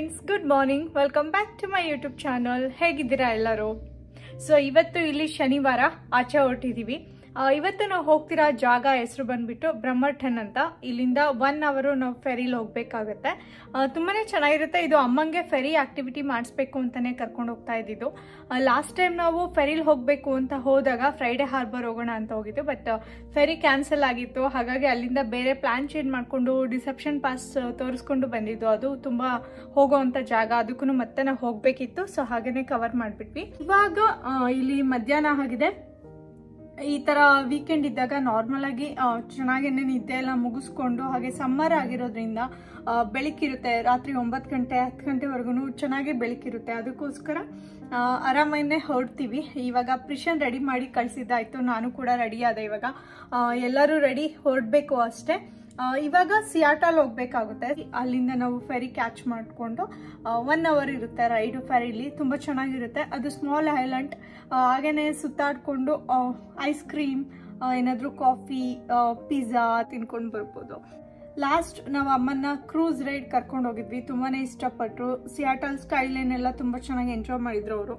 Friends, good morning. Welcome back to my YouTube channel. ಹೇಗಿದ್ದೀರಾ ಎಲ್ಲರೂ? So ಇವತ್ತು ಇಲ್ಲಿ ಶನಿವಾರ ಆಚೆ ಹೊರಟಿದ್ದೀವಿ. ಇವತ್ತು ನಾವು ಹೋಗ್ತಿರೋ ಜಾಗ ಹೆಸರು ಬಂದ್ಬಿಟ್ಟು ಬ್ರಹ್ಮಠನ್ ಅಂತ. ಇಲ್ಲಿಂದ 1 hour ನಾವು ಫೆರಿಲಿ ಹೋಗ್ಬೇಕಾಗತ್ತೆ. ತುಂಬಾ ಚೆನ್ನಾಗಿರುತ್ತೆ. ಇದು ಅಮ್ಮಂಗೆ ಫೆರಿ ಆಕ್ಟಿವಿಟಿ ಮಾಡಿಸ್ಬೇಕು ಅಂತಲೇ ಕರ್ಕೊಂಡು ಹೋಗ್ತಾ ಇದ್ದಿದ್ದು. ಲಾಸ್ಟ್ ಟೈಮ್ ನಾವು ಫೆರಿಲಿ ಹೋಗಬೇಕು ಅಂತ ಹೋದಾಗ ಫ್ರೈಡೆ ಹಾರ್ಬರ್ ಹೋಗೋಣ ಅಂತ ಹೋಗಿದ್ದು, ಬಟ್ ಫೆರಿ ಕ್ಯಾನ್ಸಲ್ ಆಗಿತ್ತು. ಹಾಗಾಗಿ ಅಲ್ಲಿಂದ ಬೇರೆ ಪ್ಲಾನ್ ಚೇಂಜ್ ಮಾಡಿಕೊಂಡು ರಿಸೆಪ್ಷನ್ ಪಾಸ್ ತೋರಿಸ್ಕೊಂಡು ಬಂದಿದ್ದು. ಅದು ತುಂಬ ಹೋಗೋವಂಥ ಜಾಗ, ಅದಕ್ಕೂ ಮತ್ತೆ ನಾವು ಹೋಗಬೇಕಿತ್ತು. ಸೊ ಹಾಗೇನೆ ಕವರ್ ಮಾಡಿಬಿಟ್ವಿ. ಇವಾಗ ಇಲ್ಲಿ ಮಧ್ಯಾಹ್ನ ಆಗಿದೆ. ಈ ಥರ ವೀಕೆಂಡ್ ಇದ್ದಾಗ ನಾರ್ಮಲ್ ಆಗಿ ಚೆನ್ನಾಗೇನೆ ನಿದ್ದೆ ಎಲ್ಲ ಮುಗಿಸ್ಕೊಂಡು, ಹಾಗೆ ಸಮ್ಮರ್ ಆಗಿರೋದ್ರಿಂದ ಬೆಳಕಿರುತ್ತೆ. ರಾತ್ರಿ 9 ಗಂಟೆ 10 ಗಂಟೆವರೆಗೂ ಚೆನ್ನಾಗಿ ಬೆಳಕಿರುತ್ತೆ. ಅದಕ್ಕೋಸ್ಕರ ಆರಾಮನ್ನೇ ಹೊರಡ್ತೀವಿ. ಇವಾಗ ಪ್ರಿಷನ್ ರೆಡಿ ಮಾಡಿ ಕಳಿಸಿದ್ದಾಯ್ತು. ನಾನು ಕೂಡ ರೆಡಿ ಆದೆ. ಇವಾಗ ಎಲ್ಲರೂ ರೆಡಿ ಹೊರಡಬೇಕು ಅಷ್ಟೇ. ಇವಾಗ ಸಿಯಾಟಲ್ ಹೋಗ್ಬೇಕಾಗುತ್ತೆ. ಅಲ್ಲಿಂದ ನಾವು ಫೆರಿ ಕ್ಯಾಚ್ ಮಾಡಿಕೊಂಡು 1 hour ಇರುತ್ತೆ ರೈಡು ಫೆರಿಲಿ. ತುಂಬ ಚೆನ್ನಾಗಿರುತ್ತೆ. ಅದು ಸ್ಮಾಲ್ ಐಲ್ಯಾಂಡ್. ಹಾಗೇನೆ ಸುತ್ತಾಡ್ಕೊಂಡು ಐಸ್ ಕ್ರೀಮ್, ಏನಾದರೂ ಕಾಫಿ, ಪಿಜ್ಜಾ ತಿನ್ಕೊಂಡು ಬರ್ಬೋದು. ಲಾಸ್ಟ್ ನಾವು ಅಮ್ಮನ್ನ ಕ್ರೂಸ್ ರೈಡ್ ಕರ್ಕೊಂಡು ಹೋಗಿದ್ವಿ. ತುಂಬಾ ಇಷ್ಟಪಟ್ಟರು. ಸಿಯಾಟಲ್ ಸ್ಕೈಲೈನ್ ಎಲ್ಲ ತುಂಬ ಚೆನ್ನಾಗಿ ಎಂಜಾಯ್ ಮಾಡಿದ್ರು ಅವರು.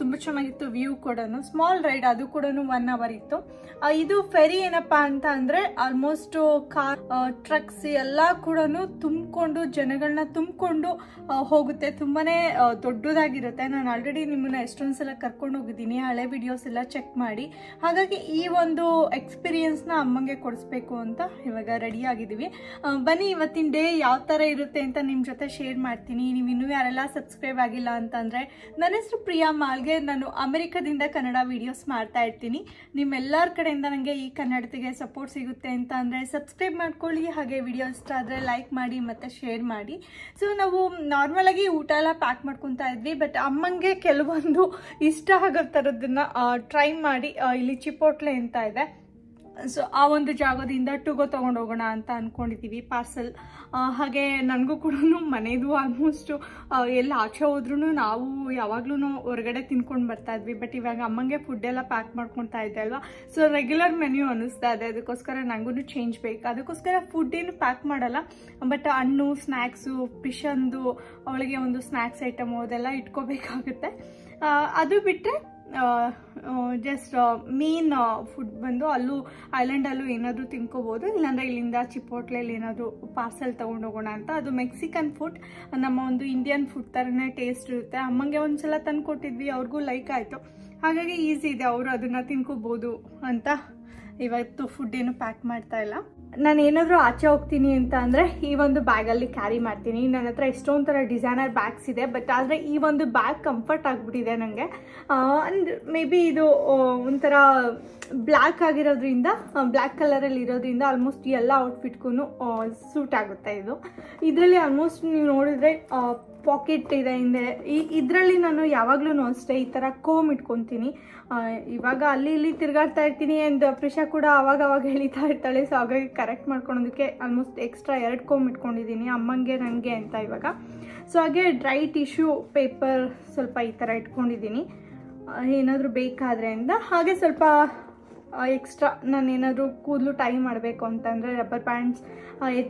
ತುಂಬ ಚೆನ್ನಾಗಿತ್ತು ವ್ಯೂ ಕೂಡ. ಸ್ಮಾಲ್ ರೈಡ್, ಅದು ಕೂಡ 1 hour ಇತ್ತು. ಇದು ಫೆರಿ ಏನಪ್ಪಾ ಅಂತ ಅಂದ್ರೆ ಆಲ್ಮೋಸ್ಟ್ ಕಾರ್, ಟ್ರಕ್ಸ್ ಎಲ್ಲ ಕೂಡ ತುಂಬಿಕೊಂಡು, ಜನಗಳನ್ನ ತುಂಬಿಕೊಂಡು ಹೋಗುತ್ತೆ. ತುಂಬಾನೇ ದೊಡ್ಡದಾಗಿರುತ್ತೆ. ನಾನು ಆಲ್ರೆಡಿ ನಿಮ್ಮನ್ನ ಎಷ್ಟೊಂದು ಸಲ ಕರ್ಕೊಂಡು ಹೋಗಿದ್ದೀನಿ, ಹಳೆ ವಿಡಿಯೋಸ್ ಎಲ್ಲ ಚೆಕ್ ಮಾಡಿ. ಹಾಗಾಗಿ ಈ ಒಂದು ಎಕ್ಸ್ಪೀರಿಯನ್ಸ್ನ ಅಮ್ಮಂಗೆ ಕೊಡಿಸ್ಬೇಕು ಅಂತ ಇವಾಗ ರೆಡಿ ಆಗಿದ್ದೀವಿ. ಬನ್ನಿ, ಇವತ್ತಿನ ಡೇ ಯಾವ ಥರ ಇರುತ್ತೆ ಅಂತ ನಿಮ್ಮ ಜೊತೆ ಶೇರ್ ಮಾಡ್ತೀನಿ. ನೀವು ಇನ್ನೂ ಯಾರೆಲ್ಲ ಸಬ್ಸ್ಕ್ರೈಬ್ ಆಗಿಲ್ಲ ಅಂತಂದರೆ, ನನ್ನ ಹೆಸರು ಪ್ರಿಯಾ ಮಾಲ್ಗೆ. ನಾನು ಅಮೆರಿಕದಿಂದ ಕನ್ನಡ ವೀಡಿಯೋಸ್ ಮಾಡ್ತಾ ಇರ್ತೀನಿ. ನಿಮ್ಮೆಲ್ಲರ ಕಡೆಯಿಂದ ನನಗೆ ಈ ಕನ್ನಡತಿಗೆ ಸಪೋರ್ಟ್ ಸಿಗುತ್ತೆ ಅಂತ ಅಂದರೆ ಸಬ್ಸ್ಕ್ರೈಬ್ ಮಾಡ್ಕೊಳ್ಳಿ. ಹಾಗೆ ವಿಡಿಯೋ ಇಷ್ಟ ಆದರೆ ಲೈಕ್ ಮಾಡಿ ಮತ್ತು ಶೇರ್ ಮಾಡಿ. ಸೊ ನಾವು ನಾರ್ಮಲಾಗಿ ಊಟ ಎಲ್ಲ ಪ್ಯಾಕ್ ಮಾಡ್ಕೊತಾ ಇದ್ವಿ. ಬಟ್ ಅಮ್ಮಂಗೆ ಕೆಲವೊಂದು ಇಷ್ಟ ಆಗೋ ಥರದನ್ನ ಟ್ರೈ ಮಾಡಿ, ಇಲ್ಲಿ ಚಿಪೋಟ್ಲೆ ಅಂತ ಇದೆ. ಸೊ ಆ ಒಂದು ಜಾಗದಿಂದ ಟುಗೋ ತೊಗೊಂಡು ಹೋಗೋಣ ಅಂತ ಅಂದ್ಕೊಂಡಿದ್ದೀವಿ, ಪಾರ್ಸಲ್. ಹಾಗೆ ನನಗೂ ಕೂಡ ಮನೆಯದು ಆಲ್ಮೋಸ್ಟು ಎಲ್ಲ ಆಚೆ ಹೋದ್ರೂ ನಾವು ಯಾವಾಗ್ಲೂ ಹೊರಗಡೆ ತಿನ್ಕೊಂಡು ಬರ್ತಾ ಇದ್ವಿ. ಬಟ್ ಇವಾಗ ಅಮ್ಮಂಗೆ ಫುಡ್ ಎಲ್ಲ ಪ್ಯಾಕ್ ಮಾಡ್ಕೊತಾ ಇದ್ದೆ ಅಲ್ವಾ. ಸೊ ರೆಗ್ಯುಲರ್ ಮೆನ್ಯೂ ಅನ್ನಿಸ್ತಾ ಇದೆ. ಅದಕ್ಕೋಸ್ಕರ ನನಗೂ ಚೇಂಜ್ ಬೇಕು. ಅದಕ್ಕೋಸ್ಕರ ಫುಡ್ ಏನು ಪ್ಯಾಕ್ ಮಾಡಲ್ಲ. ಬಟ್ ಹಣ್ಣು, ಸ್ನ್ಯಾಕ್ಸು, ಫಿಶಂದು ಅವಳಿಗೆ ಒಂದು ಸ್ನ್ಯಾಕ್ಸ್ ಐಟಮು ಅದೆಲ್ಲ ಇಟ್ಕೋಬೇಕಾಗುತ್ತೆ. ಅದು ಬಿಟ್ಟರೆ ಜಸ್ಟ್ ಮೇನ್ ಫುಡ್ ಬಂದು ಅಲ್ಲೂ ಐಲ್ಯಾಂಡಲ್ಲೂ ಏನಾದರೂ ತಿನ್ಕೋಬೋದು. ಇಲ್ಲಾಂದರೆ ಇಲ್ಲಿಂದ ಚಿಪೋಟ್ಲೆಯಲ್ಲಿ ಏನಾದರೂ ಪಾರ್ಸೆಲ್ ತೊಗೊಂಡು ಹೋಗೋಣ ಅಂತ. ಅದು ಮೆಕ್ಸಿಕನ್ ಫುಡ್, ನಮ್ಮ ಒಂದು ಇಂಡಿಯನ್ ಫುಡ್ ಥರನೇ ಟೇಸ್ಟ್ ಇರುತ್ತೆ. ಅಮ್ಮಂಗೆ ಒಂದ್ಸಲ ತಂದು ಕೊಟ್ಟಿದ್ವಿ, ಅವ್ರಿಗೂ ಲೈಕ್ ಆಯಿತು. ಹಾಗಾಗಿ ಈಸಿ ಇದೆ, ಅವರು ಅದನ್ನು ತಿನ್ಕೋಬೋದು ಅಂತ ಇವತ್ತು ಫುಡ್ ಏನು ಪ್ಯಾಕ್ ಮಾಡ್ತಾ ಇಲ್ಲ. ನಾನು ಏನಾದರೂ ಆಚೆ ಹೋಗ್ತೀನಿ ಅಂತ ಅಂದರೆ ಈ ಒಂದು ಬ್ಯಾಗಲ್ಲಿ ಕ್ಯಾರಿ ಮಾಡ್ತೀನಿ. ನನ್ನ ಹತ್ರ ಎಷ್ಟೊಂದು ಥರ ಡಿಸೈನರ್ ಬ್ಯಾಗ್ಸ್ ಇದೆ. ಬಟ್ ಆದರೆ ಈ ಒಂದು ಬ್ಯಾಗ್ ಕಂಫರ್ಟ್ ಆಗಿಬಿಟ್ಟಿದೆ ನನಗೆ. ಆ್ಯಂಡ್ ಮೇ ಬಿ ಇದು ಒಂಥರ ಬ್ಲ್ಯಾಕ್ ಆಗಿರೋದ್ರಿಂದ, ಬ್ಲ್ಯಾಕ್ ಕಲರಲ್ಲಿ ಇರೋದ್ರಿಂದ ಆಲ್ಮೋಸ್ಟ್ ಎಲ್ಲ ಔಟ್ಫಿಟ್ಗೂ ಸೂಟ್ ಆಗುತ್ತೆ. ಇದರಲ್ಲಿ ಆಲ್ಮೋಸ್ಟ್ ನೀವು ನೋಡಿದ್ರೆ ಪಾಕೆಟ್ ಇದೆ ಹಿಂದೆ. ಇದರಲ್ಲಿ ನಾನು ಯಾವಾಗಲೂ ಅಷ್ಟೇ ಈ ಥರ ಕೋಮ್ ಇಟ್ಕೊತೀನಿ. ಇವಾಗ ಅಲ್ಲಿ ಇಲ್ಲಿ ತಿರುಗಾಡ್ತಾ ಇರ್ತೀನಿ. ಆ್ಯಂಡ್ ಪ್ರಿಷಾ ಕೂಡ ಅವಾಗವಾಗ ಎಳಿತಾ ಇರ್ತಾಳೆ. ಸೊ ಹಾಗಾಗಿ ಕರೆಕ್ಟ್ ಮಾಡ್ಕೊಳೋದಕ್ಕೆ ಆಲ್ಮೋಸ್ಟ್ ಎಕ್ಸ್ಟ್ರಾ 2 ಕೋಮ್ ಇಟ್ಕೊಂಡಿದ್ದೀನಿ, ಅಮ್ಮಂಗೆ ನನಗೆ ಅಂತ ಇವಾಗ. ಸೊ ಹಾಗೆ ಡ್ರೈ ಟಿಶ್ಯೂ ಪೇಪರ್ ಸ್ವಲ್ಪ ಈ ಥರ ಇಟ್ಕೊಂಡಿದ್ದೀನಿ, ಏನಾದರೂ ಬೇಕಾದರೆ ಅಂತ. ಹಾಗೆ ಸ್ವಲ್ಪ ಎಕ್ಸ್ಟ್ರಾ ನಾನು ಏನಾದರೂ ಕೂದಲು ಟೈ ಮಾಡಬೇಕು ಅಂತಂದರೆ ರಬ್ಬರ್ ಬ್ಯಾಂಡ್ಸ್,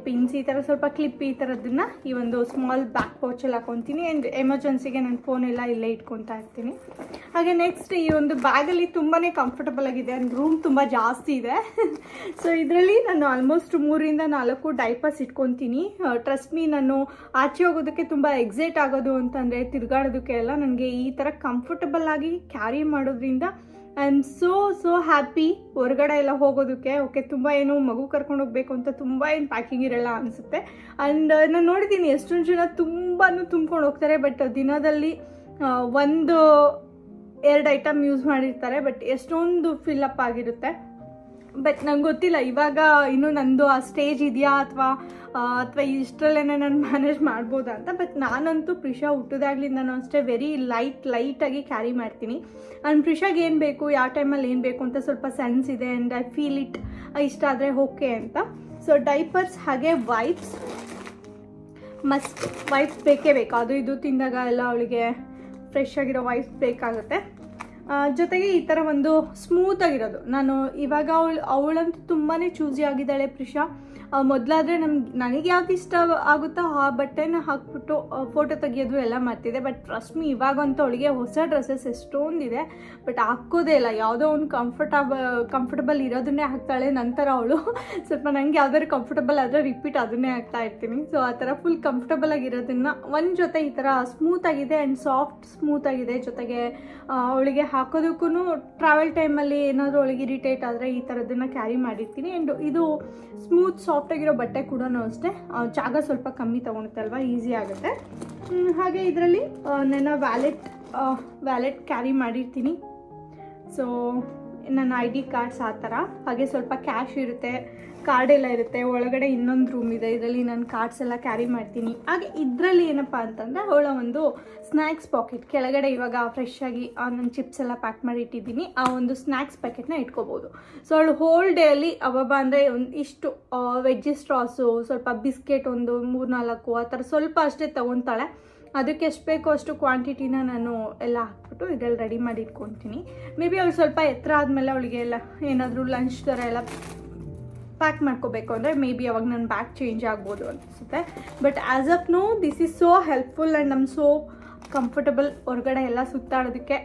ಪಿನ್ಸ್, ಈ ಥರ ಸ್ವಲ್ಪ ಕ್ಲಿಪ್, ಈ ಥರದನ್ನ ಈ ಒಂದು ಸ್ಮಾಲ್ ಬ್ಯಾಕ್ ಪೌಚಲ್ಲಿ ಹಾಕೊತೀನಿ. ಆ್ಯಂಡ್ ಎಮರ್ಜೆನ್ಸಿಗೆ ನನ್ನ ಫೋನೆಲ್ಲ ಇಲ್ಲೇ ಇಟ್ಕೊತಾ ಇರ್ತೀನಿ. ಹಾಗೆ ನೆಕ್ಸ್ಟ್ ಈ ಒಂದು ಬ್ಯಾಗಲ್ಲಿ ತುಂಬಾ ಕಂಫರ್ಟಬಲ್ ಆಗಿದೆ. ಆ್ಯಂಡ್ ರೂಮ್ ತುಂಬ ಜಾಸ್ತಿ ಇದೆ. ಸೊ ಇದರಲ್ಲಿ ನಾನು ಆಲ್ಮೋಸ್ಟ್ 3 ರಿಂದ 4 ಡೈಪರ್ಸ್ ಇಟ್ಕೊತೀನಿ. ಟ್ರಸ್ಟ್ ಮೀ, ನಾನು ಆಚೆ ಹೋಗೋದಕ್ಕೆ ತುಂಬ ಎಕ್ಸೈಟ್ ಆಗೋದು ಅಂತಂದರೆ ತಿರುಗಾಡೋದಕ್ಕೆ ಎಲ್ಲ ನನಗೆ ಈ ಥರ ಕಂಫರ್ಟಬಲ್ ಆಗಿ ಕ್ಯಾರಿ ಮಾಡೋದ್ರಿಂದ ಐ ಆಮ್ ಸೋ ಹ್ಯಾಪಿ ಹೊರಗಡೆ ಎಲ್ಲ ಹೋಗೋದಕ್ಕೆ. ಓಕೆ, ತುಂಬ ಏನು ಮಗು ಕರ್ಕೊಂಡು ಹೋಗ್ಬೇಕು ಅಂತ ತುಂಬ ಏನು ಪ್ಯಾಕಿಂಗ್ ಇರಲ್ಲ ಅನಿಸುತ್ತೆ. ಆ್ಯಂಡ್ ನಾನು ನೋಡಿದ್ದೀನಿ ಎಷ್ಟೊಂದು ಜನ ತುಂಬಾ ತುಂಬ್ಕೊಂಡು ಹೋಗ್ತಾರೆ. ಬಟ್ ದಿನದಲ್ಲಿ 1-2 ಐಟಮ್ ಯೂಸ್ ಮಾಡಿರ್ತಾರೆ. ಬಟ್ ಎಷ್ಟೊಂದು ಫಿಲ್ಲಪ್ ಆಗಿರುತ್ತೆ. ಬಟ್ ನಂಗೆ ಗೊತ್ತಿಲ್ಲ ಇವಾಗ ಇನ್ನೂ ನಂದು ಆ ಸ್ಟೇಜ್ ಇದೆಯಾ ಅಥವಾ ಇಷ್ಟರಲ್ಲೇ ನಾನು ಮ್ಯಾನೇಜ್ ಮಾಡ್ಬೋದಾ ಅಂತ. ಬಟ್ ನಾನಂತೂ ಪ್ರಿಷಾ ಹುಟ್ಟಿದಾಗ್ಲಿಂದನೂ ಅಷ್ಟೇ ವೆರಿ ಲೈಟಾಗಿ ಕ್ಯಾರಿ ಮಾಡ್ತೀನಿ. ಆ್ಯಂಡ್ ಪ್ರಿಷಾಗೆ ಏನು ಬೇಕು, ಯಾವ ಟೈಮಲ್ಲಿ ಏನು ಬೇಕು ಅಂತ ಸ್ವಲ್ಪ ಸೆನ್ಸ್ ಇದೆ. ಆ್ಯಂಡ್ ಐ ಫೀಲ್ ಇಟ್, ಇಷ್ಟ ಆದರೆ ಓಕೆ ಅಂತ. ಸೊ ಡೈಪರ್ಸ್, ಹಾಗೆ ವೈಪ್ಸ್ ಮಸ್ಟ್. ವೈಪ್ಸ್ ಬೇಕೇ ಬೇಕು. ಅದು ಇದು ತಿಂದಾಗ ಎಲ್ಲ ಅವಳಿಗೆ ಫ್ರೆಶ್ ಆಗಿರೋ ವೈಪ್ಸ್ ಬೇಕಾಗುತ್ತೆ. ಜೊತೆಗೆ ಈ ಥರ ಒಂದು ಸ್ಮೂತ್ ಆಗಿರೋದು. ನಾನು ಇವಾಗ ಅವಳಂತೂ ತುಂಬಾ ಚೂಸಿ ಆಗಿದ್ದಾಳೆ ಪ್ರಿಷಾ. ಮೊದಲಾದರೆ ನನಗೆ ಯಾವ್ದು ಇಷ್ಟ ಆಗುತ್ತೋ ಆ ಬಟ್ಟೆನ ಹಾಕ್ಬಿಟ್ಟು ಫೋಟೋ ತೆಗಿಯೋದು ಎಲ್ಲ ಮಾಡ್ತಿದ್ದೆ. ಬಟ್ ಟ್ರಸ್ಟ್ ಮೀ, ಇವಾಗಂತೂ ಅವಳಿಗೆ ಹೊಸ ಡ್ರೆಸ್ಸಸ್ ಎಷ್ಟೊಂದಿದೆ, ಬಟ್ ಹಾಕೋದೇ ಇಲ್ಲ. ಯಾವುದೋ ಒಂದು ಕಂಫರ್ಟಬಲ್ ಇರೋದನ್ನೇ ಹಾಕ್ತಾಳೆ. ನಂತರ ಅವಳು ಸ್ವಲ್ಪ ನನಗೆ ಯಾವ್ದಾದ್ರು ಕಂಫರ್ಟಬಲ್ ಆದರೆ ರಿಪೀಟ್ ಅದನ್ನೇ ಹಾಕ್ತಾ ಇರ್ತೀನಿ. ಸೊ ಆ ಥರ ಫುಲ್ ಕಂಫರ್ಟಬಲ್ ಆಗಿರೋದನ್ನು ಒಂದು ಜೊತೆ ಈ ಥರ ಸ್ಮೂತ್ ಆಗಿದೆ ಆ್ಯಂಡ್ ಸಾಫ್ಟ್ ಸ್ಮೂತ್ ಆಗಿದೆ. ಜೊತೆಗೆ ಅವಳಿಗೆ ಹಾಕೋದಕ್ಕೂ ಟ್ರಾವೆಲ್ ಟೈಮಲ್ಲಿ ಏನಾದರೂ ಅವಳಿಗೆ ಇರಿಟೇಟ್ ಆದರೆ ಈ ಥರದನ್ನು ಕ್ಯಾರಿ ಮಾಡಿರ್ತೀನಿ. ಆ್ಯಂಡ್ ಇದು ಸ್ಮೂತ್ ಸಾಫ್ಟ್ ಆಗಿರೋ ಬಟ್ಟೆ ಕೂಡ ಅಷ್ಟೇ, ಜಾಗ ಸ್ವಲ್ಪ ಕಮ್ಮಿ ತೊಗೊಳುತ್ತಲ್ವ, ಈಸಿ ಆಗುತ್ತೆ. ಹಾಗೆ ಇದರಲ್ಲಿ ನನ್ನ ವ್ಯಾಲೆಟ್ ಕ್ಯಾರಿ ಮಾಡಿರ್ತೀನಿ. ಸೊ ನನ್ನ ID ಕಾರ್ಡ್ಸ್ ಆ ಥರ, ಹಾಗೆ ಸ್ವಲ್ಪ ಕ್ಯಾಶ್ ಇರುತ್ತೆ, ಕಾರ್ಡ್ ಎಲ್ಲ ಇರುತ್ತೆ. ಒಳಗಡೆ ಇನ್ನೊಂದು ರೂಮ್ ಇದೆ, ಇದರಲ್ಲಿ ನಾನು ಕಾರ್ಡ್ಸ್ ಎಲ್ಲ ಕ್ಯಾರಿ ಮಾಡ್ತೀನಿ. ಹಾಗೆ ಇದರಲ್ಲಿ ಏನಪ್ಪ ಅಂತಂದರೆ ಅವಳ ಒಂದು ಸ್ನ್ಯಾಕ್ಸ್ ಪಾಕೆಟ್ ಕೆಳಗಡೆ ಇವಾಗ ಫ್ರೆಶ್ ಆಗಿ ನಾನು ಚಿಪ್ಸ್ ಎಲ್ಲ ಪ್ಯಾಕ್ ಮಾಡಿ ಇಟ್ಟಿದ್ದೀನಿ, ಆ ಒಂದು ಸ್ನ್ಯಾಕ್ಸ್ ಪ್ಯಾಕೆಟ್ನ ಇಟ್ಕೋಬೋದು. ಸೊ ಅವಳು ಹೋಲ್ ಡೇ ಅಲ್ಲಿ ಅಬ್ಬಬ್ಬ ಅಂದರೆ ಇಷ್ಟು ವೆಜ್ಜಿ ಸ್ಟ್ರಾಸು, ಸ್ವಲ್ಪ ಬಿಸ್ಕೆಟ್ ಒಂದು 3-4 ಆ ಥರ ಸ್ವಲ್ಪ ಅಷ್ಟೇ ತೊಗೊತಾಳೆ. ಅದಕ್ಕೆ ಎಷ್ಟು ಬೇಕೋ ಅಷ್ಟು ಕ್ವಾಂಟಿಟಿನ ನಾನು ಎಲ್ಲ ಹಾಕ್ಬಿಟ್ಟು ಇದರಲ್ಲಿ ರೆಡಿ ಮಾಡಿ ಇಟ್ಕೊತೀನಿ. ಮೇ ಬಿ ಅವಳು ಸ್ವಲ್ಪ ಎತ್ತರ ಆದಮೇಲೆ ಅವಳಿಗೆ ಎಲ್ಲ ಏನಾದರೂ ಲಂಚ್ ಥರ ಎಲ್ಲ ಪ್ಯಾಕ್ ಮಾಡ್ಕೋಬೇಕು ಅಂದರೆ ಮೇ ಬಿ ಅವಾಗ ನನ್ನ ಬ್ಯಾಗ್ ಚೇಂಜ್ ಆಗ್ಬೋದು ಅನಿಸುತ್ತೆ. But as of now this is so helpful and ನಮ್ ಸೋ ಕಂಫರ್ಟಬಲ್ ಹೊರಗಡೆ ಎಲ್ಲ ಸುತ್ತಾಡೋದಕ್ಕೆ.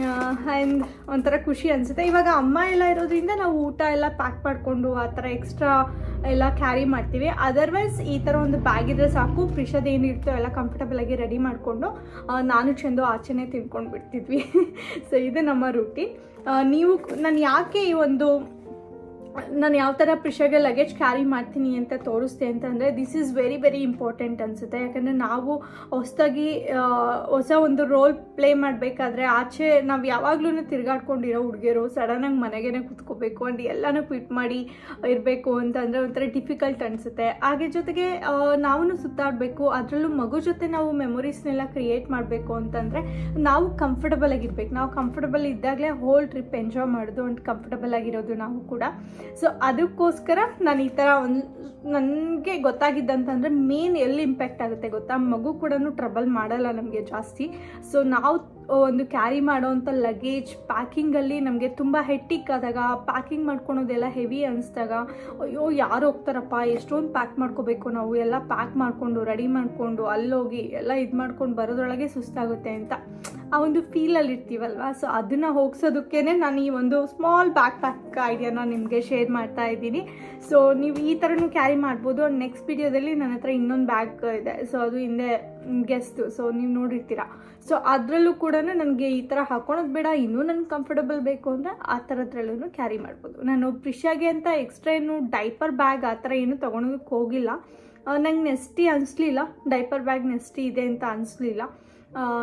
ಆ್ಯಂಡ್ ಒಂಥರ ಖುಷಿ ಅನಿಸುತ್ತೆ. ಇವಾಗ ಅಮ್ಮ ಎಲ್ಲ ಇರೋದ್ರಿಂದ ನಾವು ಊಟ ಎಲ್ಲ ಪ್ಯಾಕ್ ಮಾಡಿಕೊಂಡು ಆ ಥರ ಎಕ್ಸ್ಟ್ರಾ ಎಲ್ಲ ಕ್ಯಾರಿ ಮಾಡ್ತೀವಿ. ಅದರ್ವೈಸ್ ಈ ಥರ ಒಂದು ಬ್ಯಾಗ್ ಇದ್ರೆ ಸಾಕು, ಫ್ರಿಷದ್ ಏನಿರ್ತೋ ಎಲ್ಲ ಕಂಫರ್ಟಬಲಾಗಿ ರೆಡಿ ಮಾಡಿಕೊಂಡು ನಾನು ಚೆಂದು ಆಚೆನೇ ತಿನ್ಕೊಂಡು ಬಿಡ್ತಿದ್ವಿ. ಸೊ ಇದು ನಮ್ಮ ರೂಟೀನ್. ನಾನು ಯಾಕೆ ಈ ಒಂದು ನಾನು ಯಾವ ಥರ ಪ್ರಿಷಾಗೆ ಲಗೇಜ್ ಕ್ಯಾರಿ ಮಾಡ್ತೀನಿ ಅಂತ ತೋರಿಸ್ತೆ ಅಂತಂದರೆ this is very very important ಅನಿಸುತ್ತೆ. ಯಾಕಂದರೆ ನಾವು ಹೊಸದಾಗಿ ಹೊಸ ಒಂದು ರೋಲ್ ಪ್ಲೇ ಮಾಡಬೇಕಾದ್ರೆ ಆಚೆ ನಾವು ಯಾವಾಗಲೂ ತಿರುಗಾಡ್ಕೊಂಡಿರೋ ಹುಡುಗಿಯರು ಸಡನ್ನಾಗಿ ಮನೆಗೇ ಕೂತ್ಕೋಬೇಕು ಅಂಡ್ ಎಲ್ಲನೂ ಕ್ವಿಟ್ ಮಾಡಿ ಇರಬೇಕು ಅಂತಂದರೆ ಒಂಥರ ಡಿಫಿಕಲ್ಟ್ ಅನಿಸುತ್ತೆ. ಹಾಗೆ ಜೊತೆಗೆ ನಾವು ಸುತ್ತಾಡಬೇಕು, ಅದರಲ್ಲೂ ಮಗು ಜೊತೆ ನಾವು ಮೆಮೊರೀಸ್ನೆಲ್ಲ ಕ್ರಿಯೇಟ್ ಮಾಡಬೇಕು ಅಂತಂದರೆ ನಾವು ಕಂಫರ್ಟಬಲ್ ಆಗಿರ್ಬೇಕು. ನಾವು ಕಂಫರ್ಟಬಲ್ ಇದ್ದಾಗಲೇ ಹೋಲ್ ಟ್ರಿಪ್ ಎಂಜಾಯ್ ಮಾಡೋದು ಅಂಡ್ ಕಂಫರ್ಟಬಲ್ ಆಗಿರೋದು ನಾವು ಕೂಡ. ಸೊ ಅದಕ್ಕೋಸ್ಕರ ನಾನು ಈ ಥರ ನನಗೆ ಗೊತ್ತಾಗಿದ್ದಂತಂದರೆ ಮೇನ್ ಎಲ್ಲಿ ಇಂಪ್ಯಾಕ್ಟ್ ಆಗುತ್ತೆ ಗೊತ್ತಾ, ಮಗು ಕೂಡ ಟ್ರಬಲ್ ಮಾಡಲ್ಲ ನಮಗೆ ಜಾಸ್ತಿ. ಸೊ ನಾವು ಒಂದು ಕ್ಯಾರಿ ಮಾಡೋವಂಥ ಲಗೇಜ್ ಪ್ಯಾಕಿಂಗಲ್ಲಿ ನಮಗೆ ತುಂಬ ಹೆಟ್ಟಿಕ್ ಆದಾಗ, ಪ್ಯಾಕಿಂಗ್ ಮಾಡ್ಕೊಳೋದೆಲ್ಲ ಹೆವಿ ಅನಿಸ್ದಾಗ, ಅಯ್ಯೋ ಯಾರು ಹೋಗ್ತಾರಪ್ಪ ಎಷ್ಟೊಂದು ಪ್ಯಾಕ್ ಮಾಡ್ಕೋಬೇಕು, ನಾವು ಎಲ್ಲ ಪ್ಯಾಕ್ ಮಾಡಿಕೊಂಡು ರೆಡಿ ಮಾಡಿಕೊಂಡು ಅಲ್ಲೋಗಿ ಎಲ್ಲ ಇದು ಮಾಡ್ಕೊಂಡು ಬರೋದ್ರೊಳಗೆ ಸುಸ್ತಾಗುತ್ತೆ ಅಂತ ಆ ಒಂದು ಫೀಲಲ್ಲಿ ಇರ್ತೀವಲ್ವ. ಸೊ ಅದನ್ನು ಹೋಗ್ಸೋದಕ್ಕೇ ನಾನು ಈ ಒಂದು ಸ್ಮಾಲ್ ಬ್ಯಾಕ್ ಪ್ಯಾಕ್ ಐಡಿಯಾನ ನಿಮಗೆ ಶೇರ್ ಮಾಡ್ತಾ ಇದ್ದೀನಿ. ಸೊ ನೀವು ಈ ಥರನೂ ಕ್ಯಾರಿ ಮಾಡ್ಬೋದು. ಆ್ಯಂಡ್ ನೆಕ್ಸ್ಟ್ ವಿಡಿಯೋದಲ್ಲಿ ನನ್ನ ಹತ್ರ ಇನ್ನೊಂದು ಬ್ಯಾಗ್ ಇದೆ, ಸೊ ಅದು ಹಿಂದೆ ಗೆಸ್ಟು, ಸೊ ನೀವು ನೋಡಿರ್ತೀರ. ಸೊ ಅದರಲ್ಲೂ ಕೂಡ ನನಗೆ ಈ ಥರ ಹಾಕೊಳೋದು ಬೇಡ, ಇನ್ನೂ ನನಗೆ ಕಂಫರ್ಟಬಲ್ ಬೇಕು ಅಂದರೆ ಆ ಥರದ್ರಲ್ಲೂ ಕ್ಯಾರಿ ಮಾಡ್ಬೋದು. ನಾನು ಪ್ರಿಷಾಗೆ ಅಂತ ಎಕ್ಸ್ಟ್ರಾ ಏನು ಡೈಪರ್ ಬ್ಯಾಗ್ ಆ ಥರ ಏನು ತೊಗೊಳೋದಕ್ಕೆ ಹೋಗಿಲ್ಲ. ನಂಗೆ ನೆಸ್ಟಿ ಅನಿಸ್ಲಿಲ್ಲ, ಡೈಪರ್ ಬ್ಯಾಗ್ ನೆಸ್ಟಿ ಇದೆ ಅಂತ ಅನಿಸ್ಲಿಲ್ಲ.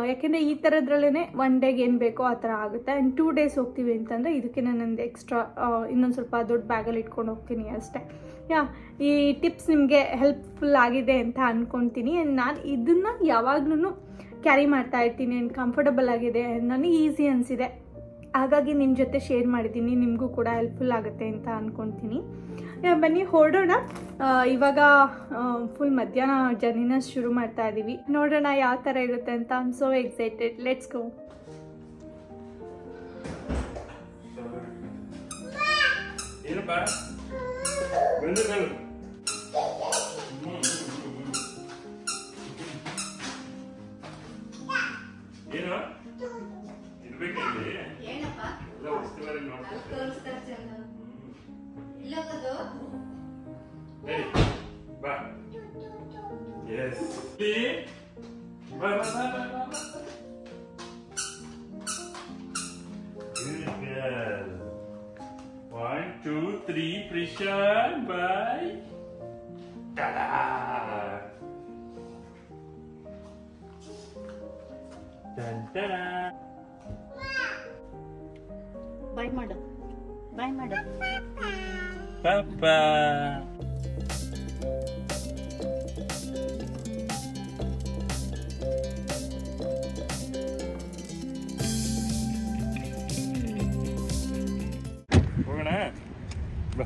ಯಾಕೆಂದರೆ ಈ ಥರದ್ರಲ್ಲೇ ಒನ್ ಡೇಗೆ ಏನು ಬೇಕೋ ಆ ಥರ ಆಗುತ್ತೆ. ಆ್ಯಂಡ್ 2 days ಹೋಗ್ತೀವಿ ಅಂತಂದರೆ ಇದಕ್ಕೆ ನಾನೊಂದು ಎಕ್ಸ್ಟ್ರಾ ಇನ್ನೊಂದು ಸ್ವಲ್ಪ ದೊಡ್ಡ ಬ್ಯಾಗಲ್ಲಿ ಇಟ್ಕೊಂಡು ಹೋಗ್ತೀನಿ ಅಷ್ಟೇ. ಈ ಟಿಪ್ಸ್ ನಿಮಗೆ ಹೆಲ್ಪ್ಫುಲ್ ಆಗಿದೆ ಅಂತ ಅಂದ್ಕೊತೀನಿ. ಆ್ಯಂಡ್ ನಾನು ಇದನ್ನು ಯಾವಾಗ್ಲೂ ಕ್ಯಾರಿ ಮಾಡ್ತಾ ಇರ್ತೀನಿ ಆ್ಯಂಡ್ ಕಂಫರ್ಟಬಲ್ ಆಗಿದೆ, ನನಗೆ ಈಸಿ ಅನಿಸಿದೆ, ಹಾಗಾಗಿ ನಿಮ್ಮ ಜೊತೆ ಶೇರ್ ಮಾಡಿದ್ದೀನಿ. ನಿಮಗೂ ಕೂಡ ಹೆಲ್ಪ್ಫುಲ್ ಆಗುತ್ತೆ ಅಂತ ಅಂದ್ಕೊತೀನಿ. ಬನ್ನಿ ಹೊರಡೋಣ. ಇವಾಗ ಫುಲ್ ಮಧ್ಯಾಹ್ನ ಜರ್ನಿನ ಶುರು ಮಾಡ್ತಾ ಇದ್ದೀವಿ. ನೋಡೋಣ ಯಾವ ಥರ ಇರುತ್ತೆ ಅಂತ. I am so excited. Let's go. Hey, ba. Yes. See? Ba. Good girl. 1, 2, 3, Prisha. Bye. Ta-da! Dun-da-da. Bye, madam. Bye, madam. Papa. ಹೋಗೋಣ ಬಾ.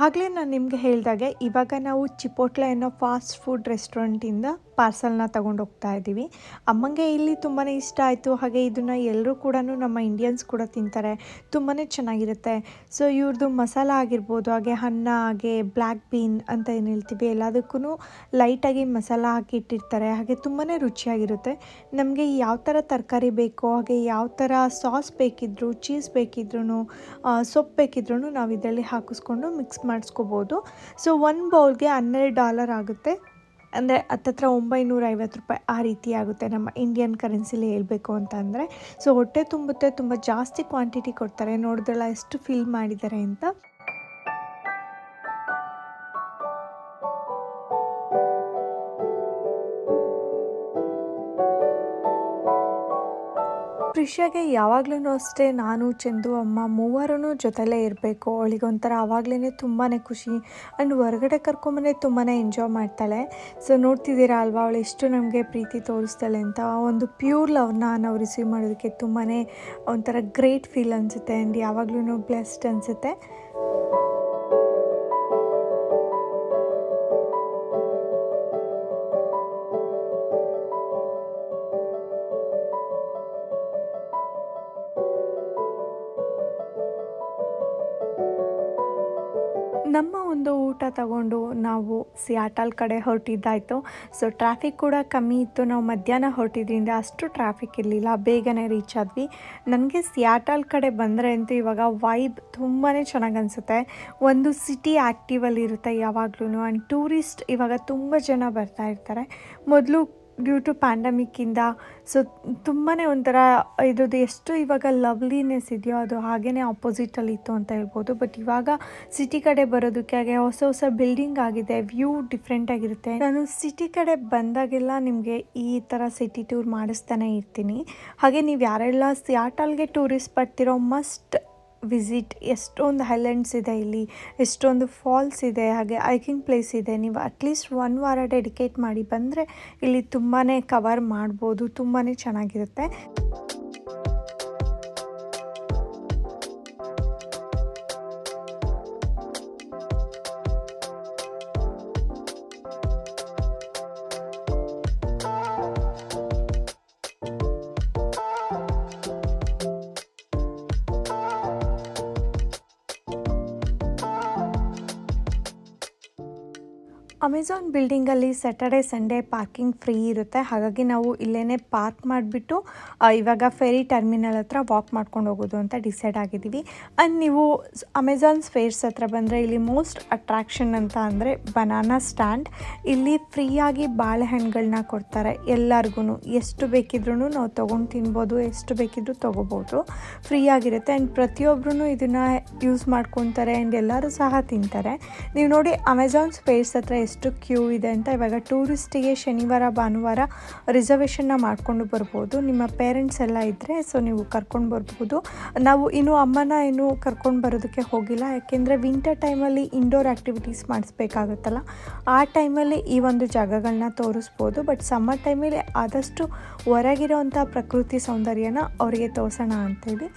ಆಗಲೇ ನಾನು ನಿಮಗೆ ಹೇಳಿದಾಗೆ ಇವಾಗ ನಾವು ಚಿಪೋಟ್ಲೆ ಅನ್ನೋ ಫಾಸ್ಟ್ ಫುಡ್ ರೆಸ್ಟೋರೆಂಟಿಂದ ಪಾರ್ಸಲ್ನ ತಗೊಂಡು ಹೋಗ್ತಾ ಇದ್ದೀವಿ. ಅಮ್ಮಂಗೆ ಇಲ್ಲಿ ತುಂಬಾ ಇಷ್ಟ ಆಯಿತು. ಹಾಗೆ ಇದನ್ನು ಎಲ್ಲರೂ ಕೂಡ ನಮ್ಮ ಇಂಡಿಯನ್ಸ್ ಕೂಡ ತಿಂತಾರೆ, ತುಂಬಾ ಚೆನ್ನಾಗಿರುತ್ತೆ. ಸೊ ಇವ್ರದ್ದು ಮಸಾಲ ಆಗಿರ್ಬೋದು, ಹಾಗೆ ಅನ್ನ, ಹಾಗೆ ಬ್ಲ್ಯಾಕ್ ಬೀನ್ ಅಂತ ಏನು ಹೇಳ್ತೀವಿ, ಎಲ್ಲದಕ್ಕೂ ಲೈಟಾಗಿ ಮಸಾಲ ಹಾಕಿ ಇಟ್ಟಿರ್ತಾರೆ. ಹಾಗೆ ತುಂಬಾ ರುಚಿಯಾಗಿರುತ್ತೆ. ನಮಗೆ ಯಾವ ಥರ ತರಕಾರಿ ಬೇಕೋ, ಹಾಗೆ ಯಾವ ಥರ ಸಾಸ್ ಬೇಕಿದ್ರು, ಚೀಸ್ ಬೇಕಿದ್ರೂ, ಸೊಪ್ಪು ಬೇಕಿದ್ರೂ ನಾವು ಇದರಲ್ಲಿ ಹಾಕಿಸ್ಕೊಂಡು ಮಿಕ್ಸ್ ಮಾಡಿಸ್ಕೋಬೋದು. ಸೊ ಒಂದು ಬೌಲ್ಗೆ $12 ಆಗುತ್ತೆ, ಅಂದರೆ ಹತ್ತತ್ರ 950 ರೂಪಾಯಿ ಆ ರೀತಿ ಆಗುತ್ತೆ ನಮ್ಮ ಇಂಡಿಯನ್ ಕರೆನ್ಸಿಲಿ ಹೇಳಬೇಕು ಅಂತ ಅಂದರೆ. ಸೊ ಹೊಟ್ಟೆ ತುಂಬುತ್ತೆ, ತುಂಬ ಜಾಸ್ತಿ ಕ್ವಾಂಟಿಟಿ ಕೊಡ್ತಾರೆ. ನೋಡಿದ್ರಲ್ಲ ಎಷ್ಟು ಫಿಲ್ ಮಾಡಿದ್ದಾರೆ ಅಂತ. ಪ್ರಿಷಾಗೆ ಯಾವಾಗ್ಲೂ ಅಷ್ಟೇ ನಾನು, ಚಂದು, ಅಮ್ಮ ಮೂವರೂ ಜೊತೆಲೇ ಇರಬೇಕು. ಅವಳಿಗೊಂಥರ ಆವಾಗಲೇ ತುಂಬಾ ಖುಷಿ. ಆ್ಯಂಡ್ ಹೊರಗಡೆ ಕರ್ಕೊಂಬಂದರೆ ತುಂಬಾ ಎಂಜಾಯ್ ಮಾಡ್ತಾಳೆ. ಸೊ ನೋಡ್ತಿದ್ದೀರಾ ಅಲ್ವಾ ಅವಳು ಎಷ್ಟು ನಮಗೆ ಪ್ರೀತಿ ತೋರಿಸ್ತಾಳೆ ಅಂತ. ಒಂದು ಪ್ಯೂರ್ ಲವ್ನ ನಾವು ರಿಸೀವ್ ಮಾಡೋದಕ್ಕೆ ತುಂಬಾ ಒಂಥರ ಗ್ರೇಟ್ ಫೀಲ್ ಅನಿಸುತ್ತೆ. ಆ್ಯಂಡ್ ಯಾವಾಗಲೂ ಬ್ಲೆಸ್ಡ್ ಅನಿಸುತ್ತೆ. ನಮ್ಮ ಒಂದು ಊಟ ತಗೊಂಡು ನಾವು ಸಿಯಾಟಲ್ ಕಡೆ ಹೊರಟಿದ್ದಾಯಿತು. ಸೊ ಟ್ರಾಫಿಕ್ ಕೂಡ ಕಮ್ಮಿ ಇತ್ತು. ನಾವು ಮಧ್ಯಾಹ್ನ ಹೊರಟಿದ್ರಿಂದ ಅಷ್ಟು ಟ್ರಾಫಿಕ್ ಇರಲಿಲ್ಲ, ಬೇಗನೆ ರೀಚ್ ಆದ್ವಿ. ನನಗೆ ಸಿಯಾಟಲ್ ಕಡೆ ಬಂದರೆ ಅಂತೂ ಇವಾಗ ವೈಬ್ ತುಂಬಾ ಚೆನ್ನಾಗಿ ಅನಿಸುತ್ತೆ. ಒಂದು ಸಿಟಿ ಆ್ಯಕ್ಟಿವಲ್ಲಿ ಇರುತ್ತೆ ಯಾವಾಗ್ಲೂ. ಆ್ಯಂಡ್ ಟೂರಿಸ್ಟ್ ಇವಾಗ ತುಂಬ ಜನ ಬರ್ತಾ ಇರ್ತಾರೆ. ಮೊದಲು ಡ್ಯೂ ಟು ಪ್ಯಾಂಡಮಿಕ್ಕಿಂದ ಸೊ ತುಂಬಾ ಒಂಥರ ಇದ್ದು ಎಷ್ಟು ಇವಾಗ ಲವ್ಲಿನೆಸ್ ಇದೆಯೋ ಅದು ಹಾಗೇ ಆಪೋಸಿಟಲ್ಲಿ ಇತ್ತು ಅಂತ ಹೇಳ್ಬೋದು. ಬಟ್ ಇವಾಗ ಸಿಟಿ ಕಡೆ ಬರೋದಕ್ಕೆ ಹಾಗೆ ಹೊಸ ಹೊಸ ಬಿಲ್ಡಿಂಗ್ ಆಗಿದೆ, ವ್ಯೂ ಡಿಫ್ರೆಂಟ್ ಆಗಿರುತ್ತೆ. ನಾನು ಸಿಟಿ ಕಡೆ ಬಂದಾಗೆಲ್ಲ ನಿಮಗೆ ಈ ಥರ ಸಿಟಿ ಟೂರ್ ಮಾಡಿಸ್ತಾನೆ ಇರ್ತೀನಿ. ಹಾಗೆ ನೀವು ಯಾರೆಲ್ಲ ಸಿಯಾಟಲ್ಗೆ ಟೂರಿಸ್ಟ್ ಬರ್ತಿರೋ ಮಸ್ಟ್ ವಿಸಿಟ್. ಎಷ್ಟೊಂದು ಐಲ್ಯಾಂಡ್ಸ್ ಇದೆ ಇಲ್ಲಿ, ಎಷ್ಟೊಂದು ಫಾಲ್ಸ್ ಇದೆ, ಹಾಗೆ ಹೈಕಿಂಗ್ ಪ್ಲೇಸ್ ಇದೆ. ನೀವು ಅಟ್ಲೀಸ್ಟ್ 1 ವಾರ ಡೆಡಿಕೇಟ್ ಮಾಡಿ ಬಂದರೆ ಇಲ್ಲಿ ತುಂಬಾ ಕವರ್ ಮಾಡ್ಬೋದು, ತುಂಬಾ ಚೆನ್ನಾಗಿರುತ್ತೆ. ಅಮೆಝಾನ್ ಬಿಲ್ಡಿಂಗಲ್ಲಿ ಸ್ಯಾಟರ್ಡೆ ಸಂಡೇ ಪಾರ್ಕಿಂಗ್ ಫ್ರೀ ಇರುತ್ತೆ. ಹಾಗಾಗಿ ನಾವು ಇಲ್ಲೇ ಪಾರ್ಕ್ ಮಾಡಿಬಿಟ್ಟು ಇವಾಗ ಫೆರಿ ಟರ್ಮಿನಲ್ ಹತ್ರ ವಾಕ್ ಮಾಡ್ಕೊಂಡು ಹೋಗೋದು ಅಂತ ಡಿಸೈಡ್ ಆಗಿದ್ದೀವಿ. ಆ್ಯಂಡ್ ನೀವು ಅಮೆಝಾನ್ ಫೇರ್ಸ್ ಹತ್ರ ಬಂದರೆ ಇಲ್ಲಿ ಮೋಸ್ಟ್ ಅಟ್ರಾಕ್ಷನ್ ಅಂತ ಅಂದರೆ ಬನಾನಾ ಸ್ಟ್ಯಾಂಡ್. ಇಲ್ಲಿ ಫ್ರೀಯಾಗಿ ಬಾಳೆಹಣ್ಣುಗಳನ್ನ ಕೊಡ್ತಾರೆ ಎಲ್ಲರಿಗೂ. ಎಷ್ಟು ಬೇಕಿದ್ರೂ ನಾವು ತೊಗೊಂಡು ತಿನ್ಬೋದು, ಎಷ್ಟು ಬೇಕಿದ್ರೂ ತೊಗೋಬೋದು, ಫ್ರೀಯಾಗಿರುತ್ತೆ. ಆ್ಯಂಡ್ ಪ್ರತಿಯೊಬ್ಬರೂ ಇದನ್ನು ಯೂಸ್ ಮಾಡ್ಕೊತಾರೆ ಆ್ಯಂಡ್ ಎಲ್ಲರೂ ಸಹ ತಿಂತಾರೆ. ನೀವು ನೋಡಿ ಅಮೆಝಾನ್ ಫೇರ್ಸ್ ಹತ್ರ ಎಷ್ಟು ಕ್ಯೂ ಇದೆ ಅಂತ. ಇವಾಗ ಟೂರಿಸ್ಟಿಗೆ ಶನಿವಾರ ಭಾನುವಾರ ರಿಸರ್ವೇಷನ್ನ ಮಾಡಿಕೊಂಡು ಬರ್ಬೋದು. ನಿಮ್ಮ ಪೇರೆಂಟ್ಸ್ ಎಲ್ಲ ಇದ್ದರೆ ಸೊ ನೀವು ಕರ್ಕೊಂಡು ಬರ್ಬೋದು. ನಾವು ಇನ್ನೂ ಅಮ್ಮನ ಇನ್ನೂ ಕರ್ಕೊಂಡು ಬರೋದಕ್ಕೆ ಹೋಗಿಲ್ಲ, ಯಾಕೆಂದರೆ ವಿಂಟರ್ ಟೈಮಲ್ಲಿ ಇಂಡೋರ್ ಆ್ಯಕ್ಟಿವಿಟೀಸ್ ಮಾಡಿಸ್ಬೇಕಾಗುತ್ತಲ್ಲ, ಆ ಟೈಮಲ್ಲಿ ಈ ಒಂದು ಜಾಗಗಳನ್ನ ತೋರಿಸ್ಬೋದು. ಬಟ್ ಸಮ್ಮರ್ ಟೈಮಲ್ಲಿ ಆದಷ್ಟು ಹೊರಗಿರೋವಂಥ ಪ್ರಕೃತಿ ಸೌಂದರ್ಯನ ಅವರಿಗೆ ತೋರಿಸೋಣ ಅಂತೇಳಿ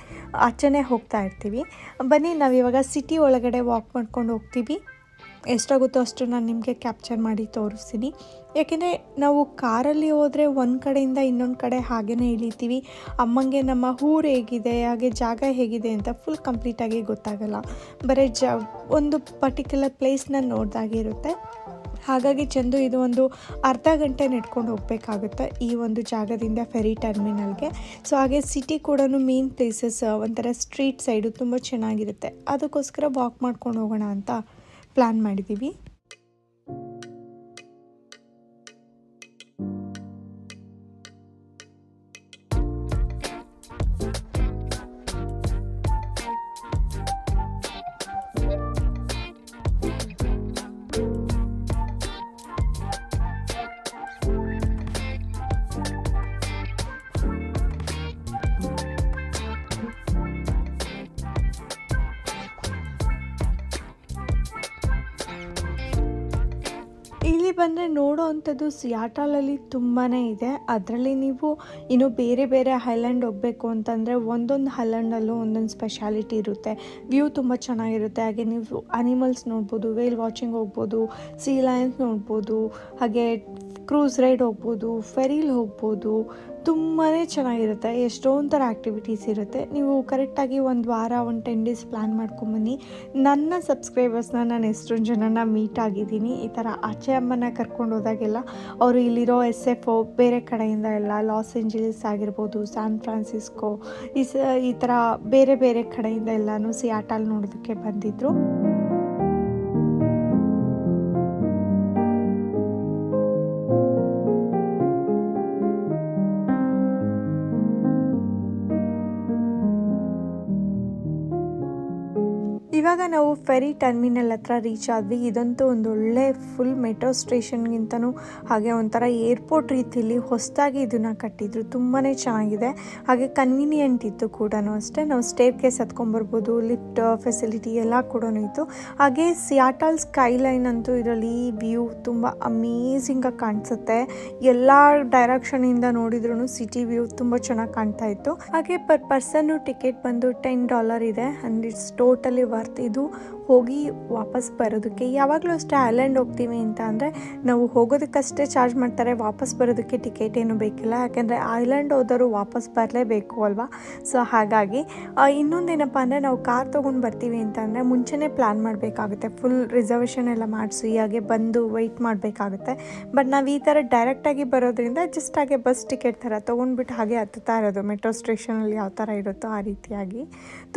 ಆಚೆನೇ ಹೋಗ್ತಾ ಇರ್ತೀವಿ. ಬನ್ನಿ ನಾವಿವಾಗ ಸಿಟಿ ಒಳಗಡೆ ವಾಕ್ ಮಾಡ್ಕೊಂಡು ಹೋಗ್ತೀವಿ. ಎಷ್ಟಾಗುತ್ತೋ ಅಷ್ಟು ನಾನು ನಿಮಗೆ ಕ್ಯಾಪ್ಚರ್ ಮಾಡಿ ತೋರಿಸ್ತೀನಿ. ಯಾಕೆಂದರೆ ನಾವು ಕಾರಲ್ಲಿ ಹೋದರೆ ಒಂದು ಕಡೆಯಿಂದ ಇನ್ನೊಂದು ಕಡೆ ಹಾಗೇ ಇಳಿತೀವಿ. ಅಮ್ಮಂಗೆ ನಮ್ಮ ಊರು ಹೇಗಿದೆ, ಹಾಗೆ ಜಾಗ ಹೇಗಿದೆ ಅಂತ ಫುಲ್ ಕಂಪ್ಲೀಟಾಗಿ ಗೊತ್ತಾಗಲ್ಲ. ಬರೀ ಒಂದು ಪರ್ಟಿಕ್ಯುಲರ್ ಪ್ಲೇಸ್ನ ನೋಡಿದಾಗೆ ಇರುತ್ತೆ. ಹಾಗಾಗಿ ಚಂದು ಇದು ಒಂದು ಅರ್ಧ ಗಂಟೆ ನಡ್ಕೊಂಡು ಹೋಗಬೇಕಾಗುತ್ತೆ ಈ ಒಂದು ಜಾಗದಿಂದ ಫೆರಿ ಟರ್ಮಿನಲ್ಗೆ. ಸೊ ಹಾಗೆ ಸಿಟಿ ಕೂಡ ಮೇನ್ ಪ್ಲೇಸಸ್ ಒಂಥರ ಸ್ಟ್ರೀಟ್ ಸೈಡು ತುಂಬ ಚೆನ್ನಾಗಿರುತ್ತೆ. ಅದಕ್ಕೋಸ್ಕರ ವಾಕ್ ಮಾಡ್ಕೊಂಡು ಹೋಗೋಣ ಅಂತ ಪ್ಲ್ಯಾನ್ ಮಾಡಿದ್ದೀವಿ. ಇಲ್ಲಿ ಬಂದರೆ ನೋಡೋ ಅಂಥದ್ದು ಸಿಯಾಟಲಲ್ಲಿ ತುಂಬಾ ಇದೆ. ಅದರಲ್ಲಿ ನೀವು ಇನ್ನೂ ಬೇರೆ ಬೇರೆ ಐಲ್ಯಾಂಡ್ ಹೋಗಬೇಕು ಅಂತಂದರೆ ಒಂದೊಂದು ಐಲ್ಯಾಂಡಲ್ಲೂ ಒಂದೊಂದು ಸ್ಪೆಷಾಲಿಟಿ ಇರುತ್ತೆ. ವ್ಯೂ ತುಂಬ ಚೆನ್ನಾಗಿರುತ್ತೆ. ಹಾಗೆ ನೀವು ಅನಿಮಲ್ಸ್ ನೋಡ್ಬೋದು, ವೇಲ್ ವಾಚಿಂಗ್ ಹೋಗ್ಬೋದು, ಸೀ ಲಯನ್ಸ್ ನೋಡ್ಬೋದು, ಹಾಗೆ ಕ್ರೂಸ್ ರೈಡ್ ಹೋಗ್ಬೋದು, ಫೆರಿಲ್ ಹೋಗ್ಬೋದು. ತುಂಬಾ ಚೆನ್ನಾಗಿರುತ್ತೆ. ಎಷ್ಟೊಂದು ಥರ ಆ್ಯಕ್ಟಿವಿಟೀಸ್ ಇರುತ್ತೆ. ನೀವು ಕರೆಕ್ಟಾಗಿ ಒಂದು ವಾರ, ಒಂದು 10 ಡೇಸ್ ಪ್ಲ್ಯಾನ್ ಮಾಡ್ಕೊಂಬನ್ನಿ. ನನ್ನ ಸಬ್ಸ್ಕ್ರೈಬರ್ಸ್ನ ನಾನು ಎಷ್ಟೊಂದು ಜನನ ಮೀಟ್ ಆಗಿದ್ದೀನಿ. ಈ ಥರ ಆಚೆ ಅಮ್ಮನ ಕರ್ಕೊಂಡು ಹೋದಾಗೆಲ್ಲ ಅವರು ಇಲ್ಲಿರೋ SFO ಬೇರೆ ಕಡೆಯಿಂದ ಎಲ್ಲ ಲಾಸ್ ಏಂಜಲೀಸ್ ಆಗಿರ್ಬೋದು, ಸ್ಯಾನ್ ಫ್ರಾನ್ಸಿಸ್ಕೋ, ಈ ಥರ ಬೇರೆ ಬೇರೆ ಕಡೆಯಿಂದ ಎಲ್ಲನೂ ಸಿಯಾಟಲ್ ನೋಡೋದಕ್ಕೆ ಬಂದಿದ್ದರು. ಇವಾಗ ನಾವು ಫೆರಿ ಟರ್ಮಿನಲ್ ಹತ್ರ ರೀಚ್ ಆದ್ವಿ. ಇದಂತೂ ಒಂದು ಒಳ್ಳೆ ಫುಲ್ ಮೆಟ್ರೋ ಸ್ಟೇಷನ್ಗಿಂತನೂ ಹಾಗೆ ಒಂಥರ ಏರ್ಪೋರ್ಟ್ ರೀತಿಯಲ್ಲಿ ಹೊಸದಾಗಿ ಇದನ್ನು ಕಟ್ಟಿದ್ರು. ತುಂಬಾ ಚೆನ್ನಾಗಿದೆ, ಹಾಗೆ ಕನ್ವೀನಿಯೆಂಟ್ ಇತ್ತು ಕೂಡ ಅಷ್ಟೇ. ನಾವು ಸ್ಟೇರ್ ಕೇಸ್ ಹತ್ಕೊಂಡ್ಬರ್ಬೋದು, ಲಿಫ್ಟ್ ಫೆಸಿಲಿಟಿ ಎಲ್ಲ ಕೂಡ ಇತ್ತು. ಹಾಗೆ ಸಿಯಾಟಲ್ ಸ್ಕೈಲೈನ್ ಅಂತೂ ಇದರಲ್ಲಿ ವ್ಯೂ ತುಂಬ ಅಮೇಝಿಂಗಾಗಿ ಕಾಣಿಸುತ್ತೆ. ಎಲ್ಲ ಡೈರೆಕ್ಷನಿಂದ ನೋಡಿದ್ರೂ ಸಿಟಿ ವ್ಯೂ ತುಂಬ ಚೆನ್ನಾಗಿ ಕಾಣ್ತಾ ಇತ್ತು. ಹಾಗೆ ಪರ್ ಪರ್ಸನ್ನು ಟಿಕೆಟ್ ಬಂದು $10 ಇದೆ. ಆ್ಯಂಡ್ ಇಟ್ಸ್ ಟೋಟಲಿ ವರ್ತ್ ಇದು ಹೋಗಿ ವಾಪಸ್ ಬರೋದಕ್ಕೆ. ಯಾವಾಗಲೂ ಅಷ್ಟೇ ಐಲ್ಯಾಂಡ್ ಹೋಗ್ತೀವಿ ಅಂತ ಅಂದರೆ ನಾವು ಹೋಗೋದಕ್ಕಷ್ಟೇ ಚಾರ್ಜ್ ಮಾಡ್ತಾರೆ, ವಾಪಸ್ ಬರೋದಕ್ಕೆ ಟಿಕೆಟ್ ಏನೂ ಬೇಕಿಲ್ಲ. ಯಾಕೆಂದರೆ ಐಲ್ಯಾಂಡ್ ಹೋದವರು ವಾಪಸ್ ಬರಲೇಬೇಕು ಅಲ್ವಾ. ಸೊ ಹಾಗಾಗಿ ಇನ್ನೊಂದೇನಪ್ಪ ಅಂದರೆ ನಾವು ಕಾರ್ ತೊಗೊಂಡು ಬರ್ತೀವಿ ಅಂತ ಅಂದರೆ ಮುಂಚೆನೇ ಪ್ಲ್ಯಾನ್ ಮಾಡಬೇಕಾಗುತ್ತೆ. ಫುಲ್ ರಿಸರ್ವೇಷನ್ ಎಲ್ಲ ಮಾಡಿಸಿ ಹಾಗೆ ಬಂದು ವೆಯ್ಟ್ ಮಾಡಬೇಕಾಗುತ್ತೆ. ಬಟ್ ನಾವು ಈ ಥರ ಡೈರೆಕ್ಟಾಗಿ ಬರೋದ್ರಿಂದ ಜಸ್ಟ್ ಹಾಗೆ ಬಸ್ ಟಿಕೆಟ್ ಥರ ತೊಗೊಂಡ್ಬಿಟ್ಟು ಹಾಗೆ ಹತ್ತುತ್ತಾ ಇರೋದು. ಮೆಟ್ರೋ ಸ್ಟೇಷನಲ್ಲಿ ಯಾವ ಥರ ಇರುತ್ತೋ ಆ ರೀತಿಯಾಗಿ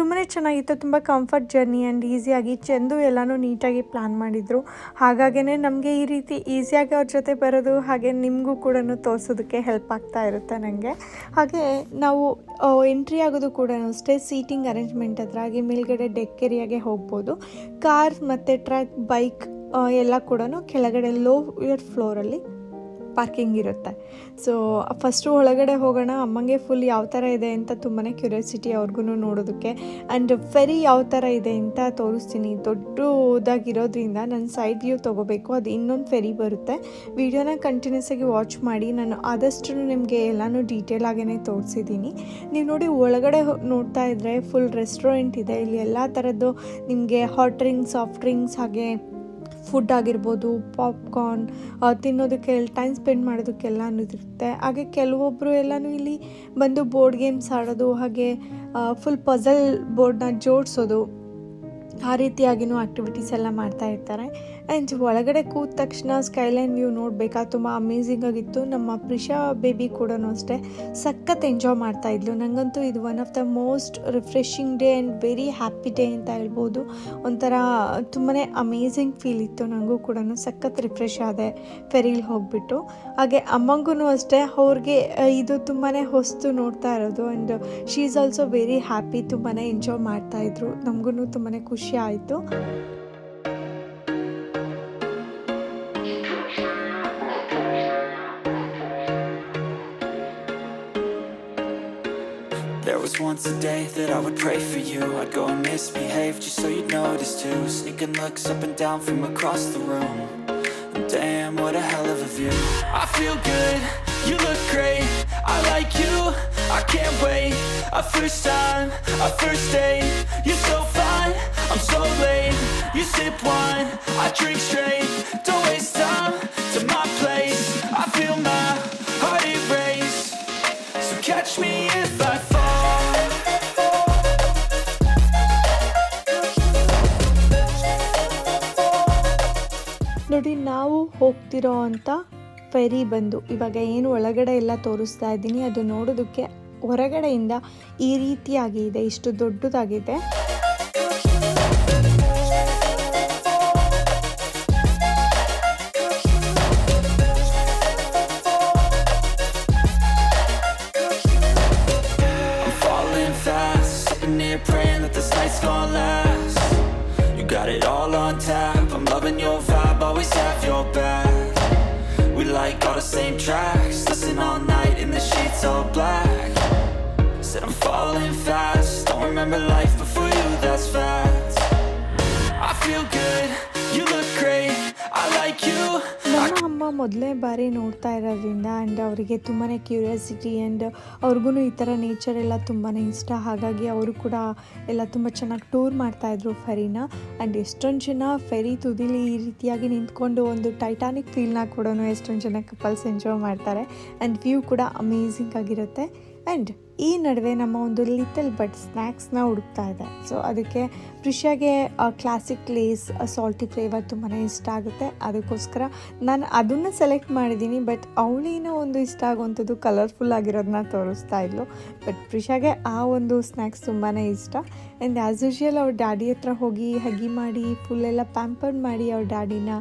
ತುಂಬಾ ಚೆನ್ನಾಗಿತ್ತು. ತುಂಬ ಕಂಫರ್ಟ್ ಜರ್ನಿ ಆ್ಯಂಡ್ ಈಸಿಯಾಗಿ ಚೆಂದು ಎಲ್ಲನೂ ನೀಟಾಗಿ ಪ್ಲ್ಯಾನ್ ಮಾಡಿದರು. ಹಾಗಾಗೇ ನಮಗೆ ಈ ರೀತಿ ಈಸಿಯಾಗಿ ಅವ್ರ ಜೊತೆ ಬರೋದು ಹಾಗೆ ನಿಮಗೂ ಕೂಡ ತೋರಿಸೋದಕ್ಕೆ ಹೆಲ್ಪ್ ಆಗ್ತಾ ಇರುತ್ತೆ ನನಗೆ. ಹಾಗೆ ನಾವು ಎಂಟ್ರಿ ಆಗೋದು ಕೂಡ ಅಷ್ಟೇ ಸೀಟಿಂಗ್ ಅರೇಂಜ್ಮೆಂಟ್ ಹತ್ರ, ಹಾಗೆ ಮೇಲ್ಗಡೆ ಡೆಕ್ ಏರಿಯಾಗೆ ಹೋಗ್ಬೋದು. ಕಾರ್ ಮತ್ತು ಟ್ರಕ್, ಬೈಕ್ ಎಲ್ಲ ಕೂಡ ಕೆಳಗಡೆ ಲೋಯರ್ ಫ್ಲೋರಲ್ಲಿ ಪಾರ್ಕಿಂಗ್ ಇರುತ್ತೆ. ಸೊ ಫಸ್ಟು ಒಳಗಡೆ ಹೋಗೋಣ. ಅಮ್ಮಂಗೆ ಫುಲ್ ಯಾವ ಥರ ಇದೆ ಅಂತ ತುಂಬಾ ಕ್ಯೂರಿಯಾಸಿಟಿ ಅವ್ರಿಗೂ ನೋಡೋದಕ್ಕೆ. ಆ್ಯಂಡ್ ಫೆರಿ ಯಾವ ಥರ ಇದೆ ಅಂತ ತೋರಿಸ್ತೀನಿ. ದೊಡ್ಡದಾಗಿರೋದ್ರಿಂದ ನಾನು ಸೈಡ್ ವ್ಯೂ ತೊಗೋಬೇಕು. ಅದು ಇನ್ನೊಂದು ಫೆರಿ ಬರುತ್ತೆ. ವಿಡಿಯೋನ ಕಂಟಿನ್ಯೂಸ್ ಆಗಿ ವಾಚ್ ಮಾಡಿ. ನಾನು ಆದಷ್ಟು ನಿಮಗೆ ಎಲ್ಲನೂ ಡೀಟೇಲ್ ಆಗೇ ತೋರಿಸಿದ್ದೀನಿ. ನೀವು ನೋಡಿ ಒಳಗಡೆ ನೋಡ್ತಾ ಇದ್ದರೆ ಫುಲ್ ರೆಸ್ಟೋರೆಂಟ್ ಇದೆ. ಇಲ್ಲಿ ಎಲ್ಲ ಥರದ್ದು ನಿಮಗೆ ಹಾಟ್ ಡ್ರಿಂಕ್ಸ್, ಸಾಫ್ಟ್ ಡ್ರಿಂಕ್ಸ್, ಹಾಗೆ ಫುಡ್ ಆಗಿರ್ಬೋದು, ಪಾಪ್ಕಾರ್ನ್ ತಿನ್ನೋದಕ್ಕೆ, ಟೈಮ್ ಸ್ಪೆಂಡ್ ಮಾಡೋದಕ್ಕೆಲ್ಲ ಇರುತ್ತೆ. ಹಾಗೆ ಕೆಲವೊಬ್ಬರು ಎಲ್ಲನೂ ಇಲ್ಲಿ ಬಂದು ಬೋರ್ಡ್ ಗೇಮ್ಸ್ ಆಡೋದು, ಹಾಗೆ ಫುಲ್ ಪಝಲ್ ಬೋರ್ಡ್ನ ಜೋಡಿಸೋದು, ಆ ರೀತಿಯಾಗಿಯೂ ಆ್ಯಕ್ಟಿವಿಟೀಸ್ ಎಲ್ಲ ಮಾಡ್ತಾ ಇರ್ತಾರೆ. ಆ್ಯಂಡ್ ಒಳಗಡೆ ಕೂತ ತಕ್ಷಣ ಸ್ಕೈಲೈನ್ ವ್ಯೂ ನೋಡಬೇಕಾ, ತುಂಬ ಅಮೇಝಿಂಗ್ ಆಗಿತ್ತು. ನಮ್ಮ ಪ್ರಿಷಾ ಬೇಬಿ ಕೂಡ ಅಷ್ಟೇ ಸಖತ್ ಎಂಜಾಯ್ ಮಾಡ್ತಾಯಿದ್ಲು. ನನಗಂತೂ ಇದು one of the most refreshing day and very happy day ಅಂತ ಹೇಳ್ಬೋದು. ಒಂಥರ ತುಂಬಾ ಅಮೇಝಿಂಗ್ ಫೀಲ್ ಇತ್ತು. ನನಗೂ ಕೂಡ ಸಖತ್ ರಿಫ್ರೆಶ್ ಆದೆ ಫೆರಿಲಿ ಹೋಗಿಬಿಟ್ಟು. ಹಾಗೆ ಅಮ್ಮಂಗೂ ಅಷ್ಟೇ, ಅವ್ರಿಗೆ ಇದು ತುಂಬಾ ಹೊಸ್ತು ನೋಡ್ತಾ ಇರೋದು. And she is also very happy. ತುಂಬಾ ಎಂಜಾಯ್ ಮಾಡ್ತಾಯಿದ್ರು. ನಮಗೂ ತುಂಬಾ ಖುಷಿ ಆಯಿತು. There was once a day that I would pray for you. I'd go and misbehave just so you'd notice too. Sneaking looks up and down from across the room. And damn, what a hell of a view. I feel good, you look great, I like you, I can't wait. A first time, a first date, you're so fine, I'm so late. You sip wine, I drink straight. Don't waste time to my place. I feel my heart erase. So catch me if I fall. ನೋಡಿ, ನಾವು ಹೋಗ್ತಿರೋ ಅಂಥ ferry ಬಂದು ಇವಾಗ ಏನು ಒಳಗಡೆ ಎಲ್ಲ ತೋರಿಸ್ತಾ ಇದ್ದೀನಿ, ಅದು ನೋಡೋದಕ್ಕೆ ಹೊರಗಡೆಯಿಂದ ಈ ರೀತಿಯಾಗಿ ಇದೆ. ಇಷ್ಟು ದೊಡ್ಡದಾಗಿದೆ. Praying that this night's gonna last. You got it all on tap, I'm loving your vibe, always have your back. We like all the same tracks, listen all night in the sheets all black. Said I'm falling fast, don't remember life before you, that's fact. I feel good, you look great, I like you. ನನ್ನ ಅಮ್ಮ ಮೊದಲೇ ಬಾರಿ ನೋಡ್ತಾ ಇರೋದ್ರಿಂದ and ಅವರಿಗೆ ತುಂಬಾ curiosity and ಅವ್ರಿಗೂ ಈ ಥರ ನೇಚರ್ ಎಲ್ಲ ತುಂಬಾ ಇಷ್ಟ. ಹಾಗಾಗಿ ಅವರು ಕೂಡ ಎಲ್ಲ ತುಂಬ ಚೆನ್ನಾಗಿ ಟೂರ್ ಮಾಡ್ತಾಯಿದ್ರು ಫೆರಿನ. ಆ್ಯಂಡ್ ಎಷ್ಟೊಂದು ಜನ ಫೆರಿ ತುದಿಲಿ ಈ ರೀತಿಯಾಗಿ ನಿಂತ್ಕೊಂಡು ಒಂದು ಟೈಟಾನಿಕ್ ಫೀಲ್ನ ಕೂಡ ಎಷ್ಟೊಂದು ಜನ ಕಪಲ್ಸ್ ಎಂಜಾಯ್ ಮಾಡ್ತಾರೆ. ಆ್ಯಂಡ್ ವ್ಯೂ ಕೂಡ ಅಮೇಝಿಂಗ್ ಆಗಿರುತ್ತೆ. ಆ್ಯಂಡ್ ಈ ನಡುವೆ ನಮ್ಮ ಒಂದು ಲಿಟಲ್ ಬಟ್ ಸ್ನ್ಯಾಕ್ಸ್ನ ಹುಡುಕ್ತಾ ಇದೆ. ಸೊ ಅದಕ್ಕೆ ಪ್ರಿಷಾಗೆ ಕ್ಲಾಸಿಕ್ ಲೇಸ್ ಸಾಲ್ಟಿ ಫ್ಲೇವರ್ ತುಂಬಾ ಇಷ್ಟ ಆಗುತ್ತೆ. ಅದಕ್ಕೋಸ್ಕರ ನಾನು ಅದನ್ನು ಸೆಲೆಕ್ಟ್ ಮಾಡಿದ್ದೀನಿ. ಬಟ್ ಅವಳಿನೋ ಒಂದು ಇಷ್ಟ ಆಗುವಂಥದ್ದು ಕಲರ್ಫುಲ್ ಆಗಿರೋದನ್ನ ತೋರಿಸ್ತಾ ಇದ್ಲು. ಬಟ್ ಪ್ರಿಷಾಗೆ ಆ ಒಂದು ಸ್ನ್ಯಾಕ್ಸ್ ತುಂಬಾ ಇಷ್ಟ. ಆ್ಯಂಡ್ ಆ್ಯಸ್ ಯೂಶ್ವಲ್ ಅವ್ರ ಡ್ಯಾಡಿ ಹತ್ರ ಹೋಗಿ ಹಗಿ ಮಾಡಿ ಫುಲ್ಲೆಲ್ಲ ಪ್ಯಾಂಪರ್ಡ್ ಮಾಡಿ ಅವ್ರ ಡ್ಯಾಡಿನ.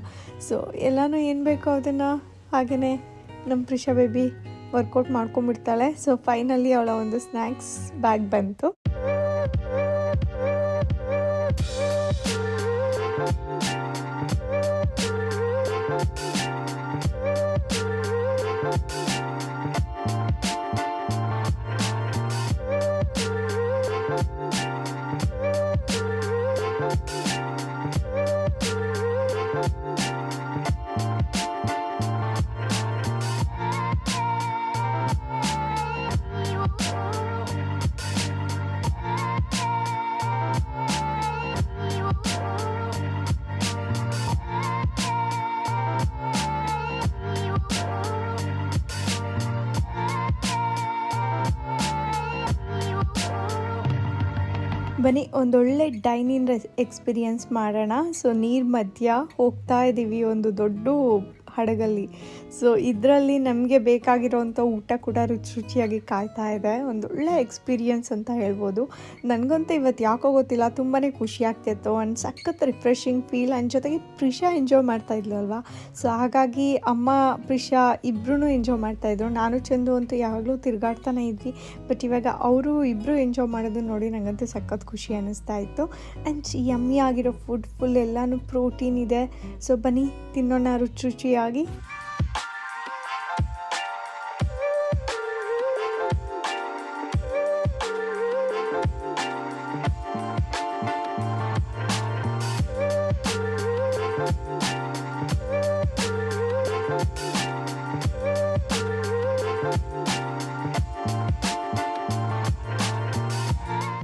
ಸೊ ಎಲ್ಲನೂ ಏನು ಬೇಕೋ ಅದನ್ನು ಹಾಗೆಯೇ ನಮ್ಮ ಪ್ರಿಷಾ ಬೇಬಿ ವರ್ಕೌಟ್ ಮಾಡ್ಕೊಂಡ್ಬಿಡ್ತಾಳೆ. ಸೊ ಫೈನಲಿ ಅವಳ ಒಂದು ಸ್ನ್ಯಾಕ್ಸ್ ಬ್ಯಾಗ್ ಬಂತು. ಬನ್ನಿ ಒಂದೊಳ್ಳೆ ಡೈನಿಂಗ್ ಎಕ್ಸ್ಪೀರಿಯನ್ಸ್ ಮಾಡೋಣ. ಸೊ ನೀರು ಮಧ್ಯ ಹೋಗ್ತಾ ಇದ್ದೀವಿ ಒಂದು ದೊಡ್ಡ ಹಡಗಲ್ಲಿ. ಸೊ ಇದರಲ್ಲಿ ನಮಗೆ ಬೇಕಾಗಿರೋವಂಥ ಊಟ ಕೂಡ ರುಚಿಯಾಗಿ ಕಾಯ್ತಾ ಇದೆ. ಒಂದೊಳ್ಳೆ ಎಕ್ಸ್ಪೀರಿಯನ್ಸ್ ಅಂತ ಹೇಳ್ಬೋದು. ನನಗಂತೂ ಇವತ್ತು ಯಾಕೋ ಗೊತ್ತಿಲ್ಲ ತುಂಬಾ ಖುಷಿ ಆಗ್ತಿತ್ತು. ಆ್ಯಂಡ್ ಸಖತ್ ರಿಫ್ರೆಶಿಂಗ್ ಫೀಲ್. ಆ್ಯಂಡ್ ಜೊತೆಗೆ ಪ್ರಿಷಾ ಎಂಜಾಯ್ ಮಾಡ್ತಾಯಿದ್ಲು ಅಲ್ವಾ. ಸೊ ಹಾಗಾಗಿ ಅಮ್ಮ ಪ್ರಿಷಾ ಇಬ್ಬರೂ ಎಂಜಾಯ್ ಮಾಡ್ತಾಯಿದ್ರು. ನಾನು ಚಂದು ಅಂತೂ ಯಾವಾಗಲೂ ತಿರುಗಾಡ್ತಾನೆ ಇದ್ವಿ. ಬಟ್ ಇವಾಗ ಅವರು ಇಬ್ಬರು ಎಂಜಾಯ್ ಮಾಡೋದನ್ನ ನೋಡಿ ನನಗಂತೂ ಸಖತ್ ಖುಷಿ ಅನ್ನಿಸ್ತಾ ಇತ್ತು. ಆ್ಯಂಡ್ ಯಮ್ಮಿ ಆಗಿರೋ ಫುಲ್ ಎಲ್ಲನೂ ಪ್ರೋಟೀನ್ ಇದೆ. ಸೊ ಬನ್ನಿ ತಿನ್ನೋಣ ರುಚಿಯಾಗಿ.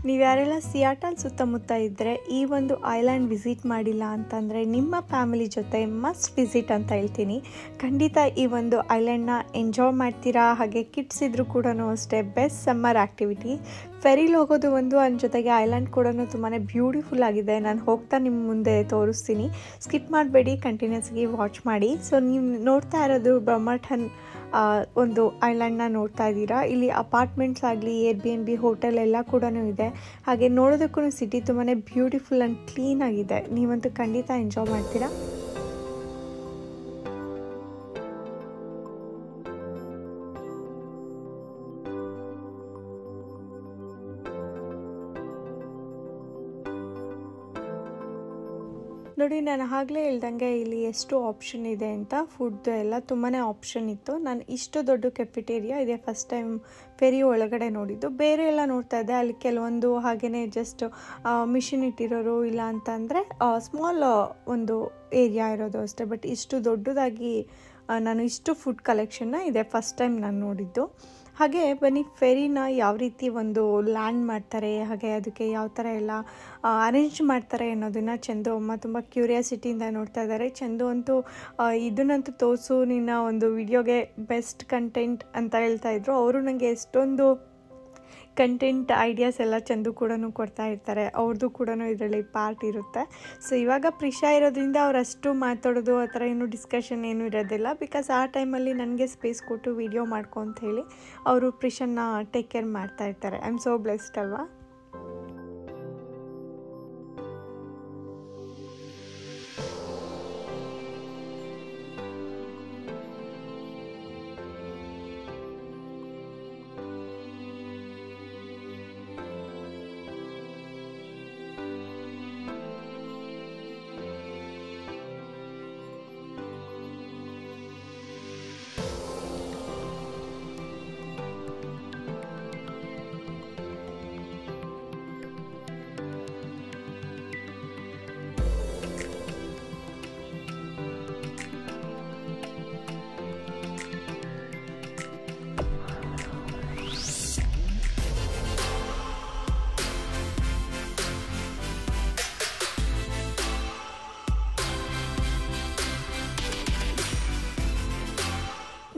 ನೀವ್ಯಾರೆಲ್ಲ ಸಿಯಾಟಲ್ ಸುತ್ತಮುತ್ತ ಇದ್ದರೆ ಈ ಒಂದು ಐಲ್ಯಾಂಡ್ ವಿಸಿಟ್ ಮಾಡಿಲ್ಲ ಅಂತಂದರೆ ನಿಮ್ಮ ಫ್ಯಾಮಿಲಿ ಜೊತೆ ಮಸ್ಟ್ ವಿಸಿಟ್ ಅಂತ ಹೇಳ್ತೀನಿ. ಖಂಡಿತ ಈ ಒಂದು ಐಲ್ಯಾಂಡ್ನ ಎಂಜಾಯ್ ಮಾಡ್ತೀರಾ. ಹಾಗೆ ಕಿಡ್ಸ್ ಇದ್ರೂ ಕೂಡ ಅಷ್ಟೇ ಬೆಸ್ಟ್ ಸಮ್ಮರ್ ಆ್ಯಕ್ಟಿವಿಟಿ. ಫೆರಿಲಿ ಹೋಗೋದು ಒಂದು, ಅದ್ರ ಜೊತೆಗೆ ಐಲ್ಯಾಂಡ್ ಕೂಡ ತುಂಬಾ ಬ್ಯೂಟಿಫುಲ್ ಆಗಿದೆ. ನಾನು ಹೋಗ್ತಾ ನಿಮ್ಮ ಮುಂದೆ ತೋರಿಸ್ತೀನಿ. ಸ್ಕಿಪ್ ಮಾಡಬೇಡಿ, ಕಂಟಿನ್ಯೂಸ್ಗೆ ವಾಚ್ ಮಾಡಿ. ಸೊ ನೀವು ನೋಡ್ತಾ ಇರೋದು ಬ್ರಹ್ಮಠನ್ ಒಂದು ಐಲ್ಯಾಂಡ್ನ ನೋಡ್ತಾ ಇದ್ದೀರಾ. ಇಲ್ಲಿ ಅಪಾರ್ಟ್ಮೆಂಟ್ಸ್ ಆಗಲಿ Airbnb ಹೋಟೆಲ್ ಎಲ್ಲ ಕೂಡ ಇದೆ. ಹಾಗೆ ನೋಡೋದಕ್ಕೂ ಸಿಟಿ ತುಂಬಾ ಬ್ಯೂಟಿಫುಲ್ ಆ್ಯಂಡ್ ಕ್ಲೀನ್ ಆಗಿದೆ. ನೀವಂತೂ ಖಂಡಿತ ಎಂಜಾಯ್ ಮಾಡ್ತೀರಾ. ನೋಡಿ, ನಾನು ಆಗಲೇ ಹೇಳ್ದಂಗೆ ಇಲ್ಲಿ ಎಷ್ಟು ಆಪ್ಷನ್ ಇದೆ ಅಂತ. ಫುಡ್ ಎಲ್ಲ ತುಂಬಾ ಆಪ್ಷನ್ ಇತ್ತು. ನಾನು ಇಷ್ಟು ದೊಡ್ಡ ಕೆಫೆಟೇರಿಯಾ ಇದೆ ಫಸ್ಟ್ ಟೈಮ್ ಫೆರಿ ಒಳಗಡೆ ನೋಡಿದ್ದು. ಬೇರೆ ಎಲ್ಲ ನೋಡ್ತಾ ಇದ್ದೆ, ಅಲ್ಲಿ ಕೆಲವೊಂದು ಹಾಗೆಯೇ ಜಸ್ಟ್ ಮಿಷಿನ್ ಇಟ್ಟಿರೋರು, ಇಲ್ಲ ಅಂತಂದರೆ ಸ್ಮಾಲ್ ಒಂದು ಏರಿಯಾ ಇರೋದು ಅಷ್ಟೇ. ಬಟ್ ಇಷ್ಟು ದೊಡ್ಡದಾಗಿ ನಾನು ಇಷ್ಟು ಫುಡ್ ಕಲೆಕ್ಷನ್ನ ಇದೆ ಫಸ್ಟ್ ಟೈಮ್ ನಾನು ನೋಡಿದ್ದು. ಹಾಗೆ ಬನ್ನಿ ಫೆರಿನ ಯಾವ ರೀತಿ ಒಂದು ಲ್ಯಾಂಡ್ ಮಾಡ್ತಾರೆ, ಹಾಗೆ ಅದಕ್ಕೆ ಯಾವ ಥರ ಎಲ್ಲ ಅರೇಂಜ್ ಮಾಡ್ತಾರೆ ಅನ್ನೋದನ್ನು ಚಂದು ಅಮ್ಮ ತುಂಬ ಕ್ಯೂರಿಯಾಸಿಟಿಯಿಂದ ನೋಡ್ತಾ ಇದ್ದಾರೆ. ಚಂದು ಅಂತೂ ಇದನ್ನಂತೂ ತೋರಿಸು ನಿನ್ನ ಒಂದು ವಿಡಿಯೋಗೆ ಬೆಸ್ಟ್ ಕಂಟೆಂಟ್ ಅಂತ ಹೇಳ್ತಾಯಿದ್ರು. ಅವರು ನನಗೆ ಎಷ್ಟೊಂದು ಕಂಟೆಂಟ್ ಐಡಿಯಾಸ್ ಎಲ್ಲ ಚಂದು ಕೂಡ ಕೊಡ್ತಾ ಇರ್ತಾರೆ. ಅವ್ರದ್ದು ಕೂಡ ಇದರಲ್ಲಿ ಪಾರ್ಟ್ ಇರುತ್ತೆ. ಸೊ ಇವಾಗ ಪ್ರಿಷಾ ಇರೋದ್ರಿಂದ ಅವರಷ್ಟು ಮಾತಾಡೋದು ಆ ಥರ ಏನು ಡಿಸ್ಕಷನ್ ಏನೂ ಇರೋದಿಲ್ಲ. ಬಿಕಾಸ್ ಆ ಟೈಮಲ್ಲಿ ನನಗೆ ಸ್ಪೇಸ್ ಕೊಟ್ಟು ವಿಡಿಯೋ ಮಾಡ್ಕೊ ಅಂತ ಹೇಳಿ ಅವರು ಪ್ರಿಷನ್ನ ಟೇಕ್ ಕೇರ್ ಮಾಡ್ತಾ ಇರ್ತಾರೆ. ಐ ಆಮ್ ಸೋ ಬ್ಲೆಸ್ಡ್ ಅಲ್ವಾ.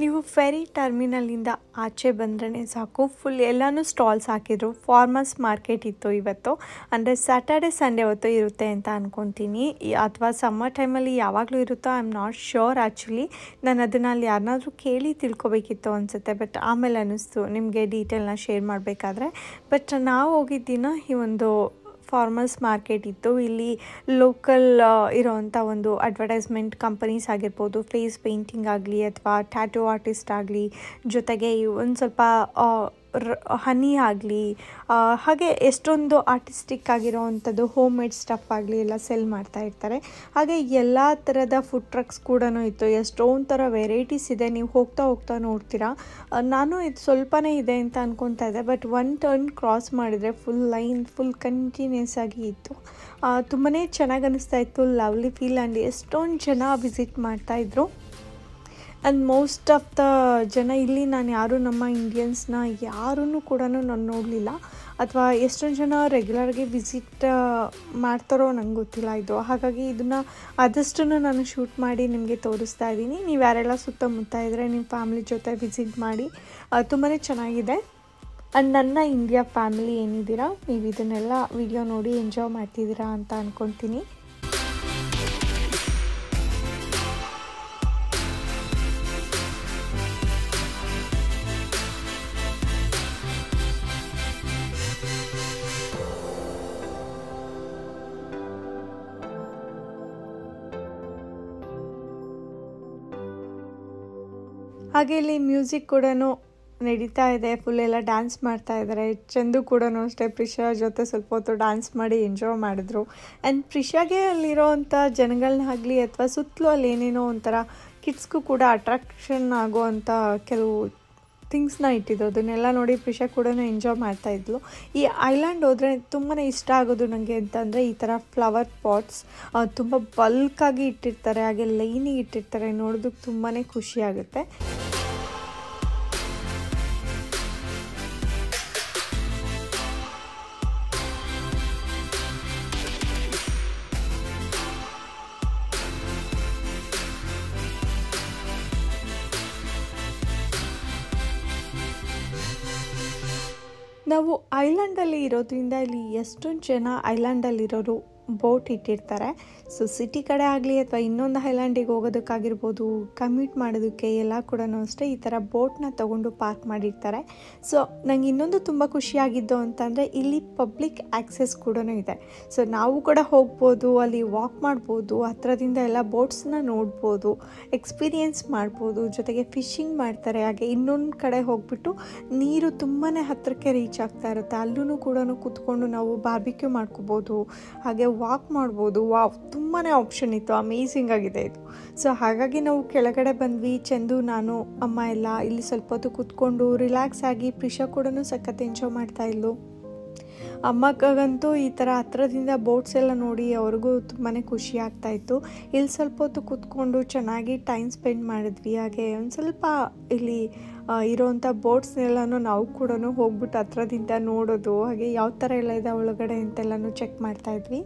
ನೀವು ಫೆರಿ ಟರ್ಮಿನಲಿಂದ ಆಚೆ ಬಂದ್ರೇ ಸಾಕು, ಫುಲ್ ಎಲ್ಲನೂ ಸ್ಟಾಲ್ಸ್ ಹಾಕಿದ್ರು. ಫಾರ್ಮರ್ಸ್ ಮಾರ್ಕೆಟ್ ಇತ್ತು ಇವತ್ತು, ಅಂದರೆ ಸ್ಯಾಟರ್ಡೆ ಸಂಡೇ ಹೊತ್ತು ಇರುತ್ತೆ ಅಂತ ಅಂದ್ಕೊತೀನಿ, ಅಥವಾ ಸಮ್ಮರ್ ಟೈಮಲ್ಲಿ ಯಾವಾಗಲೂ ಇರುತ್ತೋ I am not sure. Actually ನಾನು ಅದನ್ನು ಅಲ್ಲಿ ಯಾರನ್ನಾದ್ರೂ ಕೇಳಿ ತಿಳ್ಕೊಬೇಕಿತ್ತು ಅನಿಸುತ್ತೆ, ಬಟ್ ಆಮೇಲೆ ಅನ್ನಿಸ್ತು ನಿಮಗೆ ಡೀಟೇಲ್ನ ಶೇರ್ ಮಾಡಬೇಕಾದ್ರೆ. ಬಟ್ ನಾವು ಹೋಗಿದ್ದಿನ ಈ ಒಂದು ಫಾರ್ಮರ್ಸ್ ಮಾರ್ಕೆಟ್ ಇತ್ತು. ಇಲ್ಲಿ ಲೋಕಲ್ ಇರೋವಂಥ ಒಂದು ಅಡ್ವರ್ಟೈಸ್ಮೆಂಟ್ ಕಂಪನೀಸ್ ಆಗಿರ್ಬೋದು, ಫೇಸ್ ಪೇಂಟಿಂಗ್ ಆಗಲಿ ಅಥವಾ ಟ್ಯಾಟೂ ಆರ್ಟಿಸ್ಟ್ ಆಗಲಿ, ಜೊತೆಗೆ ಒಂದು ಸ್ವಲ್ಪ ಹನಿ ಆಗಲಿ, ಹಾಗೆ ಎಷ್ಟೊಂದು ಆರ್ಟಿಸ್ಟಿಕ್ ಆಗಿರೋವಂಥದ್ದು ಹೋಮ್ ಮೇಡ್ ಸ್ಟಫ್ ಆಗಲಿ ಎಲ್ಲ ಸೆಲ್ ಮಾಡ್ತಾ ಇರ್ತಾರೆ. ಹಾಗೆ ಎಲ್ಲ ಥರದ ಫುಡ್ ಟ್ರಕ್ಸ್ ಕೂಡ ಇತ್ತು. ಎಷ್ಟೊಂದು ಥರ ವೆರೈಟೀಸ್ ಇದೆ, ನೀವು ಹೋಗ್ತಾ ಹೋಗ್ತಾ ನೋಡ್ತೀರಾ. ನಾನು ಇದು ಸ್ವಲ್ಪನೇ ಇದೆ ಅಂತ ಅಂದ್ಕೊತಾ ಇದ್ದೆ, ಬಟ್ ಒನ್ ಟರ್ನ್ ಕ್ರಾಸ್ ಮಾಡಿದರೆ ಫುಲ್ ಲೈನ್ ಫುಲ್ ಕಂಟಿನ್ಯೂಸ್ ಆಗಿ ಇತ್ತು. ತುಂಬಾ ಚೆನ್ನಾಗಿ ಅನ್ನಿಸ್ತಾ ಇತ್ತು, ಲವ್ಲಿ ಫೀಲ್. ಆ್ಯಂಡ್ ಎಷ್ಟೊಂದು ಜನ ವಿಸಿಟ್ ಮಾಡ್ತಾಯಿದ್ರು. ಆ್ಯಂಡ್ ಮೋಸ್ಟ್ ಆಫ್ ದ ಜನ ಇಲ್ಲಿ ನಾನು ಯಾರೂ ನಮ್ಮ ಇಂಡಿಯನ್ಸ್ನ ಯಾರೂ ಕೂಡ ನಾನು ನೋಡಲಿಲ್ಲ, ಅಥವಾ ಎಷ್ಟೊಂದು ಜನ ರೆಗ್ಯುಲರ್ಗೆ ವಿಸಿಟ್ ಮಾಡ್ತಾರೋ ನಂಗೆ ಗೊತ್ತಿಲ್ಲ ಇದು. ಹಾಗಾಗಿ ಇದನ್ನು ಆದಷ್ಟು ನಾನು ಶೂಟ್ ಮಾಡಿ ನಿಮಗೆ ತೋರಿಸ್ತಾ ಇದ್ದೀನಿ. ನೀವು ಯಾರೆಲ್ಲ ಸುತ್ತಮುತ್ತ ಇದ್ದರೆ ನಿಮ್ಮ ಫ್ಯಾಮಿಲಿ ಜೊತೆ ವಿಸಿಟ್ ಮಾಡಿ, ತುಂಬಾ ಚೆನ್ನಾಗಿದೆ. ಆ್ಯಂಡ್ ನನ್ನ ಇಂಡಿಯಾ ಫ್ಯಾಮಿಲಿ ಏನಿದ್ದೀರಾ, ನೀವು ಇದನ್ನೆಲ್ಲ ವಿಡಿಯೋ ನೋಡಿ ಎಂಜಾಯ್ ಮಾಡ್ತಿದ್ದೀರಾ ಅಂತ ಅಂದ್ಕೊತೀನಿ. ಹಾಗೆ ಇಲ್ಲಿ ಮ್ಯೂಸಿಕ್ ಕೂಡ ನಡೀತಾ ಇದೆ, ಫುಲ್ ಎಲ್ಲ ಡ್ಯಾನ್ಸ್ ಮಾಡ್ತಾ ಇದ್ದಾರೆ. ಚಂದು ಕೂಡ ಅಷ್ಟೇ ಪ್ರಿಷಾ ಜೊತೆ ಸ್ವಲ್ಪ ಹೊತ್ತು ಡ್ಯಾನ್ಸ್ ಮಾಡಿ ಎಂಜಾಯ್ ಮಾಡಿದ್ರು. ಆ್ಯಂಡ್ ಪ್ರಿಷಾಗೆ ಅಲ್ಲಿರೋವಂಥ ಜನಗಳನ್ನಾಗಲಿ ಅಥವಾ ಸುತ್ತಲೂ ಅಲ್ಲಿ ಏನೇನೋ ಒಂಥರ ಕಿಡ್ಸ್ಗೂ ಕೂಡ ಅಟ್ರಾಕ್ಷನ್ ಆಗೋವಂಥ ಕೆಲವು ಥಿಂಗ್ಸ್ನ ಇಟ್ಟಿದ್ದು, ಅದನ್ನೆಲ್ಲ ನೋಡಿ ಪ್ರಿಷಾ ಕೂಡ ಎಂಜಾಯ್ ಮಾಡ್ತಾಯಿದ್ಲು. ಈ ಐಲ್ಯಾಂಡ್ ಹೋದರೆ ತುಂಬಾ ಇಷ್ಟ ಆಗೋದು ನನಗೆ ಅಂತಂದರೆ ಈ ಥರ ಫ್ಲವರ್ ಪಾಟ್ಸ್ ತುಂಬ ಬಲ್ಕಾಗಿ ಇಟ್ಟಿರ್ತಾರೆ, ಹಾಗೆ ಲೈನಿಗೆ ಇಟ್ಟಿರ್ತಾರೆ, ನೋಡೋದಕ್ಕೆ ತುಂಬಾ ಖುಷಿ ಆಗುತ್ತೆ. ನಾವು ಐಲ್ಯಾಂಡಲ್ಲಿ ಇರೋದ್ರಿಂದ ಇಲ್ಲಿ ಎಷ್ಟೊಂದು ಜನ ಐಲ್ಯಾಂಡಲ್ಲಿರೋರು ಬೋಟ್ ಇಟ್ಟಿರ್ತಾರೆ. ಸೊ ಸಿಟಿ ಕಡೆ ಆಗಲಿ ಅಥವಾ ಇನ್ನೊಂದು ಐಲ್ಯಾಂಡಿಗೆ ಹೋಗೋದಕ್ಕಾಗಿರ್ಬೋದು, ಕಮ್ಯೂಟ್ ಮಾಡೋದಕ್ಕೆ ಎಲ್ಲ ಕೂಡ ಅಷ್ಟೇ ಈ ಥರ ಬೋಟ್ನ ತೊಗೊಂಡು ಪಾರ್ಕ್ ಮಾಡಿರ್ತಾರೆ. ಸೊ ನಂಗೆ ಇನ್ನೊಂದು ತುಂಬ ಖುಷಿಯಾಗಿದ್ದು ಅಂತಂದರೆ ಇಲ್ಲಿ ಪಬ್ಲಿಕ್ ಆ್ಯಕ್ಸೆಸ್ ಕೂಡ ಇದೆ. ಸೊ ನಾವು ಕೂಡ ಹೋಗ್ಬೋದು, ಅಲ್ಲಿ ವಾಕ್ ಮಾಡ್ಬೋದು, ಹತ್ರದಿಂದ ಎಲ್ಲ ಬೋಟ್ಸ್ನ ನೋಡ್ಬೋದು, ಎಕ್ಸ್ಪೀರಿಯೆನ್ಸ್ ಮಾಡ್ಬೋದು, ಜೊತೆಗೆ ಫಿಶಿಂಗ್ ಮಾಡ್ತಾರೆ. ಹಾಗೆ ಇನ್ನೊಂದು ಕಡೆ ಹೋಗ್ಬಿಟ್ಟು ನೀರು ತುಂಬಾ ಹತ್ತಿರಕ್ಕೆ ರೀಚ್ ಆಗ್ತಾ ಇರುತ್ತೆ, ಅಲ್ಲೂ ಕೂಡ ಕೂತ್ಕೊಂಡು ನಾವು ಬಾರ್ಬಿಕ್ಯೂ ಮಾಡ್ಕೋಬೋದು, ಹಾಗೆ ವಾಕ್ ಮಾಡ್ಬೋದು. ವಾವ್, ತುಂಬಾ ಆಪ್ಷನ್ ಇತ್ತು, ಅಮೇಝಿಂಗ್ ಆಗಿದೆ ಇದು. ಸೊ ಹಾಗಾಗಿ ನಾವು ಕೆಳಗಡೆ ಬಂದ್ವಿ, ಚಂದು ನಾನು ಅಮ್ಮ ಎಲ್ಲ ಇಲ್ಲಿ ಸ್ವಲ್ಪ ಹೊತ್ತು ಕೂತ್ಕೊಂಡು ರಿಲ್ಯಾಕ್ಸ್ ಆಗಿ. ಪ್ರಿಷಾ ಕೂಡ ಸಖತ್ ಎಂಜಾಯ್ ಮಾಡ್ತಾ ಇದ್ಲು. ಅಮ್ಮಗಂತೂ ಈ ಥರ ಹತ್ರದಿಂದ ಬೋಟ್ಸ್ ಎಲ್ಲ ನೋಡಿ ಅವ್ರಿಗೂ ತುಂಬಾ ಖುಷಿ ಆಗ್ತಾಯಿತ್ತು. ಇಲ್ಲಿ ಸ್ವಲ್ಪ ಹೊತ್ತು ಕೂತ್ಕೊಂಡು ಚೆನ್ನಾಗಿ ಟೈಮ್ ಸ್ಪೆಂಡ್ ಮಾಡಿದ್ವಿ. ಹಾಗೆ ಒಂದು ಸ್ವಲ್ಪ ಇಲ್ಲಿ ಇರೋವಂಥ ಬೋಟ್ಸ್ನೆಲ್ಲನೂ ನಾವು ಕೂಡ ಹೋಗ್ಬಿಟ್ಟು ಹತ್ರದಿಂದ ನೋಡೋದು, ಹಾಗೆ ಯಾವ ಥರ ಎಲ್ಲ ಇದೆ ಒಳಗಡೆ ಅಂತೆಲ್ಲನೂ ಚೆಕ್ ಮಾಡ್ತಾಯಿದ್ವಿ.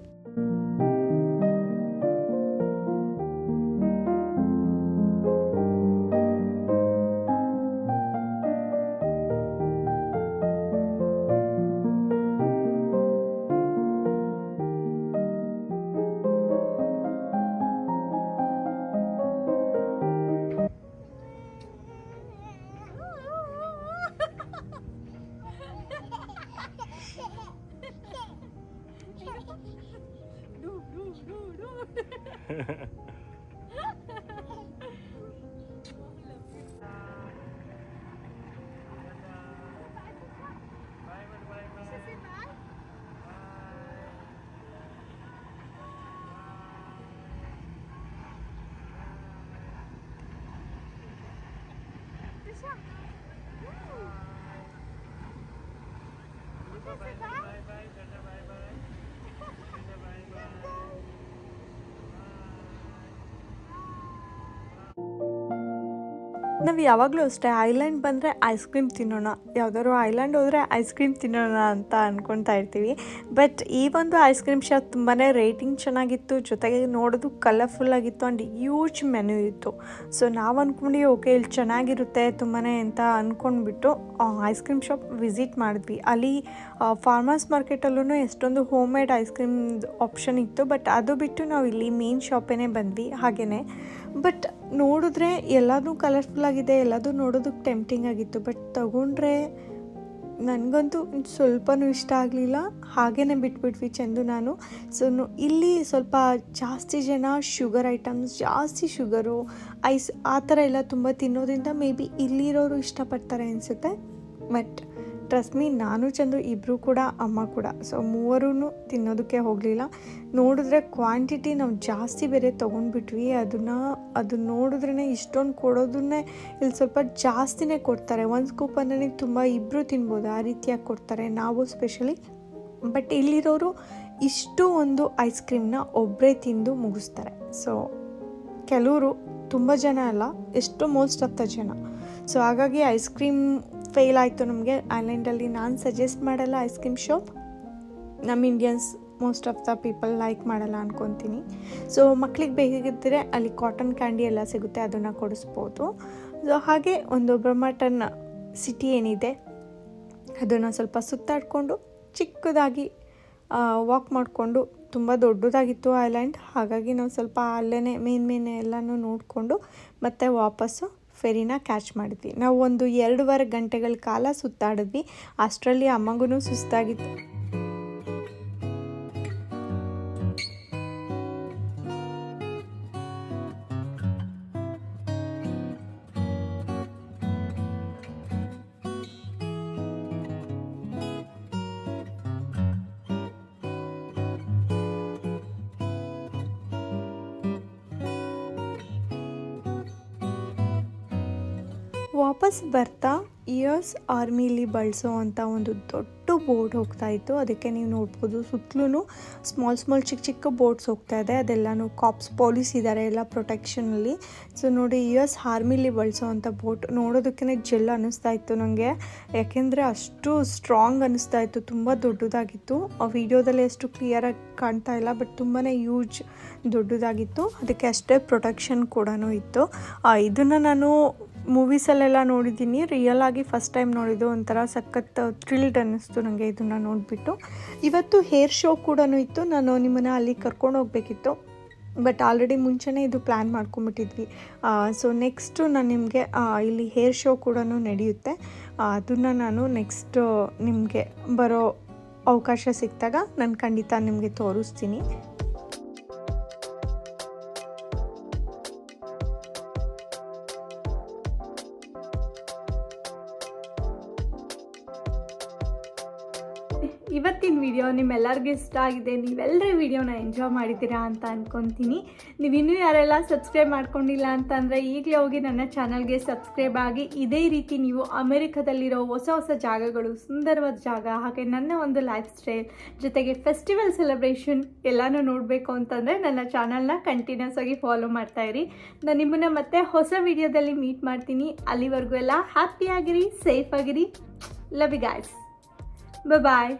ನಾವು ಯಾವಾಗಲೂ ಅಷ್ಟೇ ಐಲ್ಯಾಂಡ್ ಬಂದರೆ ಐಸ್ ಕ್ರೀಮ್ ತಿನ್ನೋಣ, ಯಾವುದಾದ್ರು ಐಲ್ಯಾಂಡ್ ಹೋದರೆ ಐಸ್ ಕ್ರೀಮ್ ತಿನ್ನೋಣ ಅಂತ ಅಂದ್ಕೊಳ್ತಾ ಇರ್ತೀವಿ. ಬಟ್ ಈ ಒಂದು ಐಸ್ ಕ್ರೀಮ್ ಶಾಪ್ ತುಂಬಾ ರೇಟಿಂಗ್ ಚೆನ್ನಾಗಿತ್ತು, ಜೊತೆಗೆ ನೋಡೋದು ಕಲರ್ಫುಲ್ಲಾಗಿತ್ತು ಆ್ಯಂಡ್ ಹ್ಯೂಜ್ ಮೆನ್ಯೂ ಇತ್ತು. ಸೊ ನಾವು ಅಂದ್ಕೊಂಡು ಓಕೆ ಇಲ್ಲಿ ಚೆನ್ನಾಗಿರುತ್ತೆ ತುಂಬಾ ಅಂತ ಅಂದ್ಕೊಂಡ್ಬಿಟ್ಟು ಐಸ್ ಕ್ರೀಮ್ ಶಾಪ್ ವಿಸಿಟ್ ಮಾಡಿದ್ವಿ. ಅಲ್ಲಿ ಫಾರ್ಮರ್ಸ್ ಮಾರ್ಕೆಟಲ್ಲೂ ಎಷ್ಟೊಂದು home made ice cream option ಇತ್ತು. ಬಟ್ ಅದು ಬಿಟ್ಟು ನಾವು ಇಲ್ಲಿ ಮೇನ್ ಶಾಪೇ ಬಂದ್ವಿ. ಹಾಗೆಯೇ ಬಟ್ ನೋಡಿದ್ರೆ ಎಲ್ಲದೂ ಕಲರ್ಫುಲ್ಲಾಗಿದೆ, ಎಲ್ಲದೂ ನೋಡೋದಕ್ಕೆ ಟೆಂಪ್ಟಿಂಗ್ ಆಗಿತ್ತು. ಬಟ್ ತೊಗೊಂಡ್ರೆ ನನಗಂತೂ ಸ್ವಲ್ಪನೂ ಇಷ್ಟ ಆಗಲಿಲ್ಲ, ಹಾಗೇ ಬಿಟ್ಬಿಟ್ವಿ ಚಂದು ನಾನು. ಸೊ ಇಲ್ಲಿ ಸ್ವಲ್ಪ ಜಾಸ್ತಿ ಜನ ಶುಗರ್ ಐಟಮ್ಸ್, ಜಾಸ್ತಿ ಶುಗರು, ಐಸ್ ಆ ಥರ ಎಲ್ಲ ತುಂಬ ತಿನ್ನೋದ್ರಿಂದ ಮೇ ಬಿ ಇಲ್ಲಿರೋರು ಇಷ್ಟಪಡ್ತಾರೆ ಅನಿಸುತ್ತೆ. ಬಟ್ ಟ್ರಸ್ಟ್ ಮೀ, ನಾನು ಚಂದು ಇಬ್ಬರು ಕೂಡ, ಅಮ್ಮ ಕೂಡ, ಸೊ ಮೂವರೂ ತಿನ್ನೋದಕ್ಕೆ ಹೋಗಲಿಲ್ಲ. ನೋಡಿದ್ರೆ ಕ್ವಾಂಟಿಟಿ ನಾವು ಜಾಸ್ತಿ ಬೇರೆ ತೊಗೊಂಡ್ಬಿಟ್ವಿ. ಅದು ನೋಡಿದ್ರೇ ಇಷ್ಟೊಂದು ಕೊಡೋದನ್ನೇ ಇಲ್ಲಿ ಸ್ವಲ್ಪ ಜಾಸ್ತಿನೇ ಕೊಡ್ತಾರೆ. ಒಂದು ಸ್ಕೂಪ್ ಅಂದರೆ ತುಂಬ ಇಬ್ಬರು ತಿನ್ಬೋದು, ಆ ರೀತಿಯಾಗಿ ಕೊಡ್ತಾರೆ, ನಾವು ಸ್ಪೆಷಲಿ. ಬಟ್ ಇಲ್ಲಿರೋರು ಇಷ್ಟು ಒಂದು ಐಸ್ ಕ್ರೀಮ್ನ ಒಬ್ಬರೇ ತಿಂದು ಮುಗಿಸ್ತಾರೆ. ಸೊ ಕೆಲವರು, ತುಂಬ ಜನ ಅಲ್ಲ, ಎಷ್ಟು ಮೋಸ್ಟ್ ಆಫ್ ದ ಜನ. ಸೊ ಹಾಗಾಗಿ ಐಸ್ ಕ್ರೀಮ್ ಫೇಲ್ ಆಯಿತು ನಮಗೆ ಐಲ್ಯಾಂಡಲ್ಲಿ. ನಾನು ಸಜೆಸ್ಟ್ ಮಾಡಲ್ಲ ಐಸ್ ಕ್ರೀಮ್ ಶಾಪ್, ನಮ್ಮ Indians most of the people like ಮಾಡಲ್ಲ ಅನ್ಕೊತೀನಿ. ಸೊ ಮಕ್ಳಿಗೆ ಬೇಕಿದ್ದರೆ ಅಲ್ಲಿ ಕಾಟನ್ ಕ್ಯಾಂಡಿ ಎಲ್ಲ ಸಿಗುತ್ತೆ, ಅದನ್ನು ಕೊಡಿಸ್ಬೋದು. ಸೊ ಹಾಗೆ ಒಂದು ಬ್ರಹ್ಮಟನ್ ಸಿಟಿ ಏನಿದೆ ಅದನ್ನು ಸ್ವಲ್ಪ ಸುತ್ತಾಡಿಕೊಂಡು ಚಿಕ್ಕದಾಗಿ ವಾಕ್ ಮಾಡಿಕೊಂಡು, ತುಂಬ ದೊಡ್ಡದಾಗಿತ್ತು ಐಲ್ಯಾಂಡ್, ಹಾಗಾಗಿ ನಾವು ಸ್ವಲ್ಪ ಅಲ್ಲೇ ಮೇನ್ ಎಲ್ಲನೂ ನೋಡಿಕೊಂಡು ಮತ್ತೆ ವಾಪಸ್ಸು ಫೆರಿನ ಕ್ಯಾಚ್ ಮಾಡಿದ್ವಿ. ನಾವು ಒಂದು 2.5 ಗಂಟೆಗಳ ಕಾಲ ಸುತ್ತಾಡಿದ್ವಿ. ಅಷ್ಟರಲ್ಲಿ ಅಮ್ಮಗೂ ಸುಸ್ತಾಗಿತ್ತು. ವಾಪಸ್ ಬರ್ತಾ US ಆರ್ಮಿಲಿ ಬಳಸೋ ಅಂಥ ಒಂದು ದೊಡ್ಡ ಬೋಟ್ ಹೋಗ್ತಾ ಇತ್ತು. ಅದಕ್ಕೆ ನೀವು ನೋಡ್ಬೋದು ಸುತ್ತಲೂ ಸ್ಮಾಲ್ ಚಿಕ್ಕ ಬೋಟ್ಸ್ ಹೋಗ್ತಾ ಇದೆ. ಅದೆಲ್ಲನೂ ಕಾಪ್ಸ್, ಪೊಲೀಸ್ ಇದ್ದಾರೆ ಎಲ್ಲ ಪ್ರೊಟೆಕ್ಷನಲ್ಲಿ. ಸೊ ನೋಡಿ, US ಆರ್ಮಿಲಿ ಬಳಸೋ ಅಂಥ ಬೋಟ್ ನೋಡೋದಕ್ಕೇ ಜೆಲ್ ಅನ್ನಿಸ್ತಾ ಇತ್ತು ನನಗೆ, ಯಾಕೆಂದರೆ ಅಷ್ಟು ಸ್ಟ್ರಾಂಗ್ ಅನ್ನಿಸ್ತಾ ಇತ್ತು, ತುಂಬ ದೊಡ್ಡದಾಗಿತ್ತು. ಆ ವಿಡಿಯೋದಲ್ಲಿ ಅಷ್ಟು ಕ್ಲಿಯರಾಗಿ ಕಾಣ್ತಾ ಇಲ್ಲ, ಬಟ್ ತುಂಬಾ ಹ್ಯೂಜ್ ದೊಡ್ಡದಾಗಿತ್ತು. ಅದಕ್ಕೆ ಅಷ್ಟೇ ಪ್ರೊಟೆಕ್ಷನ್ ಕೂಡ ಇತ್ತು. ಇದನ್ನು ನಾನು ಮೂವೀಸಲ್ಲೆಲ್ಲ ನೋಡಿದ್ದೀನಿ, ರಿಯಲ್ ಆಗಿ ಫಸ್ಟ್ ಟೈಮ್ ನೋಡಿದ್ದು, ಒಂಥರ ಸಖತ್ ಥ್ರಿಲ್ಡ್ ಅನ್ನಿಸ್ತು ನನಗೆ ಇದನ್ನು ನೋಡಿಬಿಟ್ಟು. ಇವತ್ತು ಹೇರ್ ಶೋ ಕೂಡ ಇತ್ತು, ನಾನು ನಿಮ್ಮನ್ನು ಅಲ್ಲಿ ಕರ್ಕೊಂಡು ಹೋಗಬೇಕಿತ್ತು. ಬಟ್ ಆಲ್ರೆಡಿ ಮುಂಚೆನೇ ಇದು ಪ್ಲ್ಯಾನ್ ಮಾಡ್ಕೊಂಬಿಟ್ಟಿದ್ವಿ. ಸೊ ನೆಕ್ಸ್ಟು ನಾನು ನಿಮಗೆ ಇಲ್ಲಿ ಹೇರ್ ಶೋ ಕೂಡ ನಡೆಯುತ್ತೆ, ಅದನ್ನು ನಾನು ನೆಕ್ಸ್ಟ್ ನಿಮಗೆ ಬರೋ ಅವಕಾಶ ಸಿಕ್ಕಿದಾಗ ನಾನು ಖಂಡಿತ ನಿಮಗೆ ತೋರಿಸ್ತೀನಿ. ಇವತ್ತಿನ ವಿಡಿಯೋ ನಿಮ್ಮೆಲ್ಲರಿಗೂ ಇಷ್ಟ ಆಗಿದೆ, ನೀವೆಲ್ಲರೂ ವಿಡಿಯೋನ ಎಂಜಾಯ್ ಮಾಡಿದ್ದೀರಾ ಅಂತ ಅಂದ್ಕೊತೀನಿ. ನೀವು ಇನ್ನೂ ಯಾರೆಲ್ಲ ಸಬ್ಸ್ಕ್ರೈಬ್ ಮಾಡ್ಕೊಂಡಿಲ್ಲ ಅಂತಂದರೆ ಈಗಲೇ ಹೋಗಿ ನನ್ನ ಚಾನಲ್ಗೆ ಸಬ್ಸ್ಕ್ರೈಬ್ ಆಗಿ. ಇದೇ ರೀತಿ ನೀವು ಅಮೆರಿಕದಲ್ಲಿರೋ ಹೊಸ ಜಾಗಗಳು, ಸುಂದರವಾದ ಜಾಗ, ಹಾಗೆ ನನ್ನ ಒಂದು ಲೈಫ್ ಸ್ಟೈಲ್ ಜೊತೆಗೆ ಫೆಸ್ಟಿವಲ್ ಸೆಲೆಬ್ರೇಷನ್ ಎಲ್ಲನೂ ನೋಡಬೇಕು ಅಂತಂದರೆ ನನ್ನ ಚಾನಲ್ನ ಕಂಟಿನ್ಯೂಸ್ ಆಗಿ ಫಾಲೋ ಮಾಡ್ತಾಯಿರಿ. ನಾನು ನಿಮ್ಮನ್ನು ಮತ್ತೆ ಹೊಸ ವಿಡಿಯೋದಲ್ಲಿ ಮೀಟ್ ಮಾಡ್ತೀನಿ. ಅಲ್ಲಿವರೆಗೂ ಎಲ್ಲ ಹ್ಯಾಪಿಯಾಗಿರಿ, ಸೇಫ್ ಆಗಿರಿ. Love you guys. Bye-bye.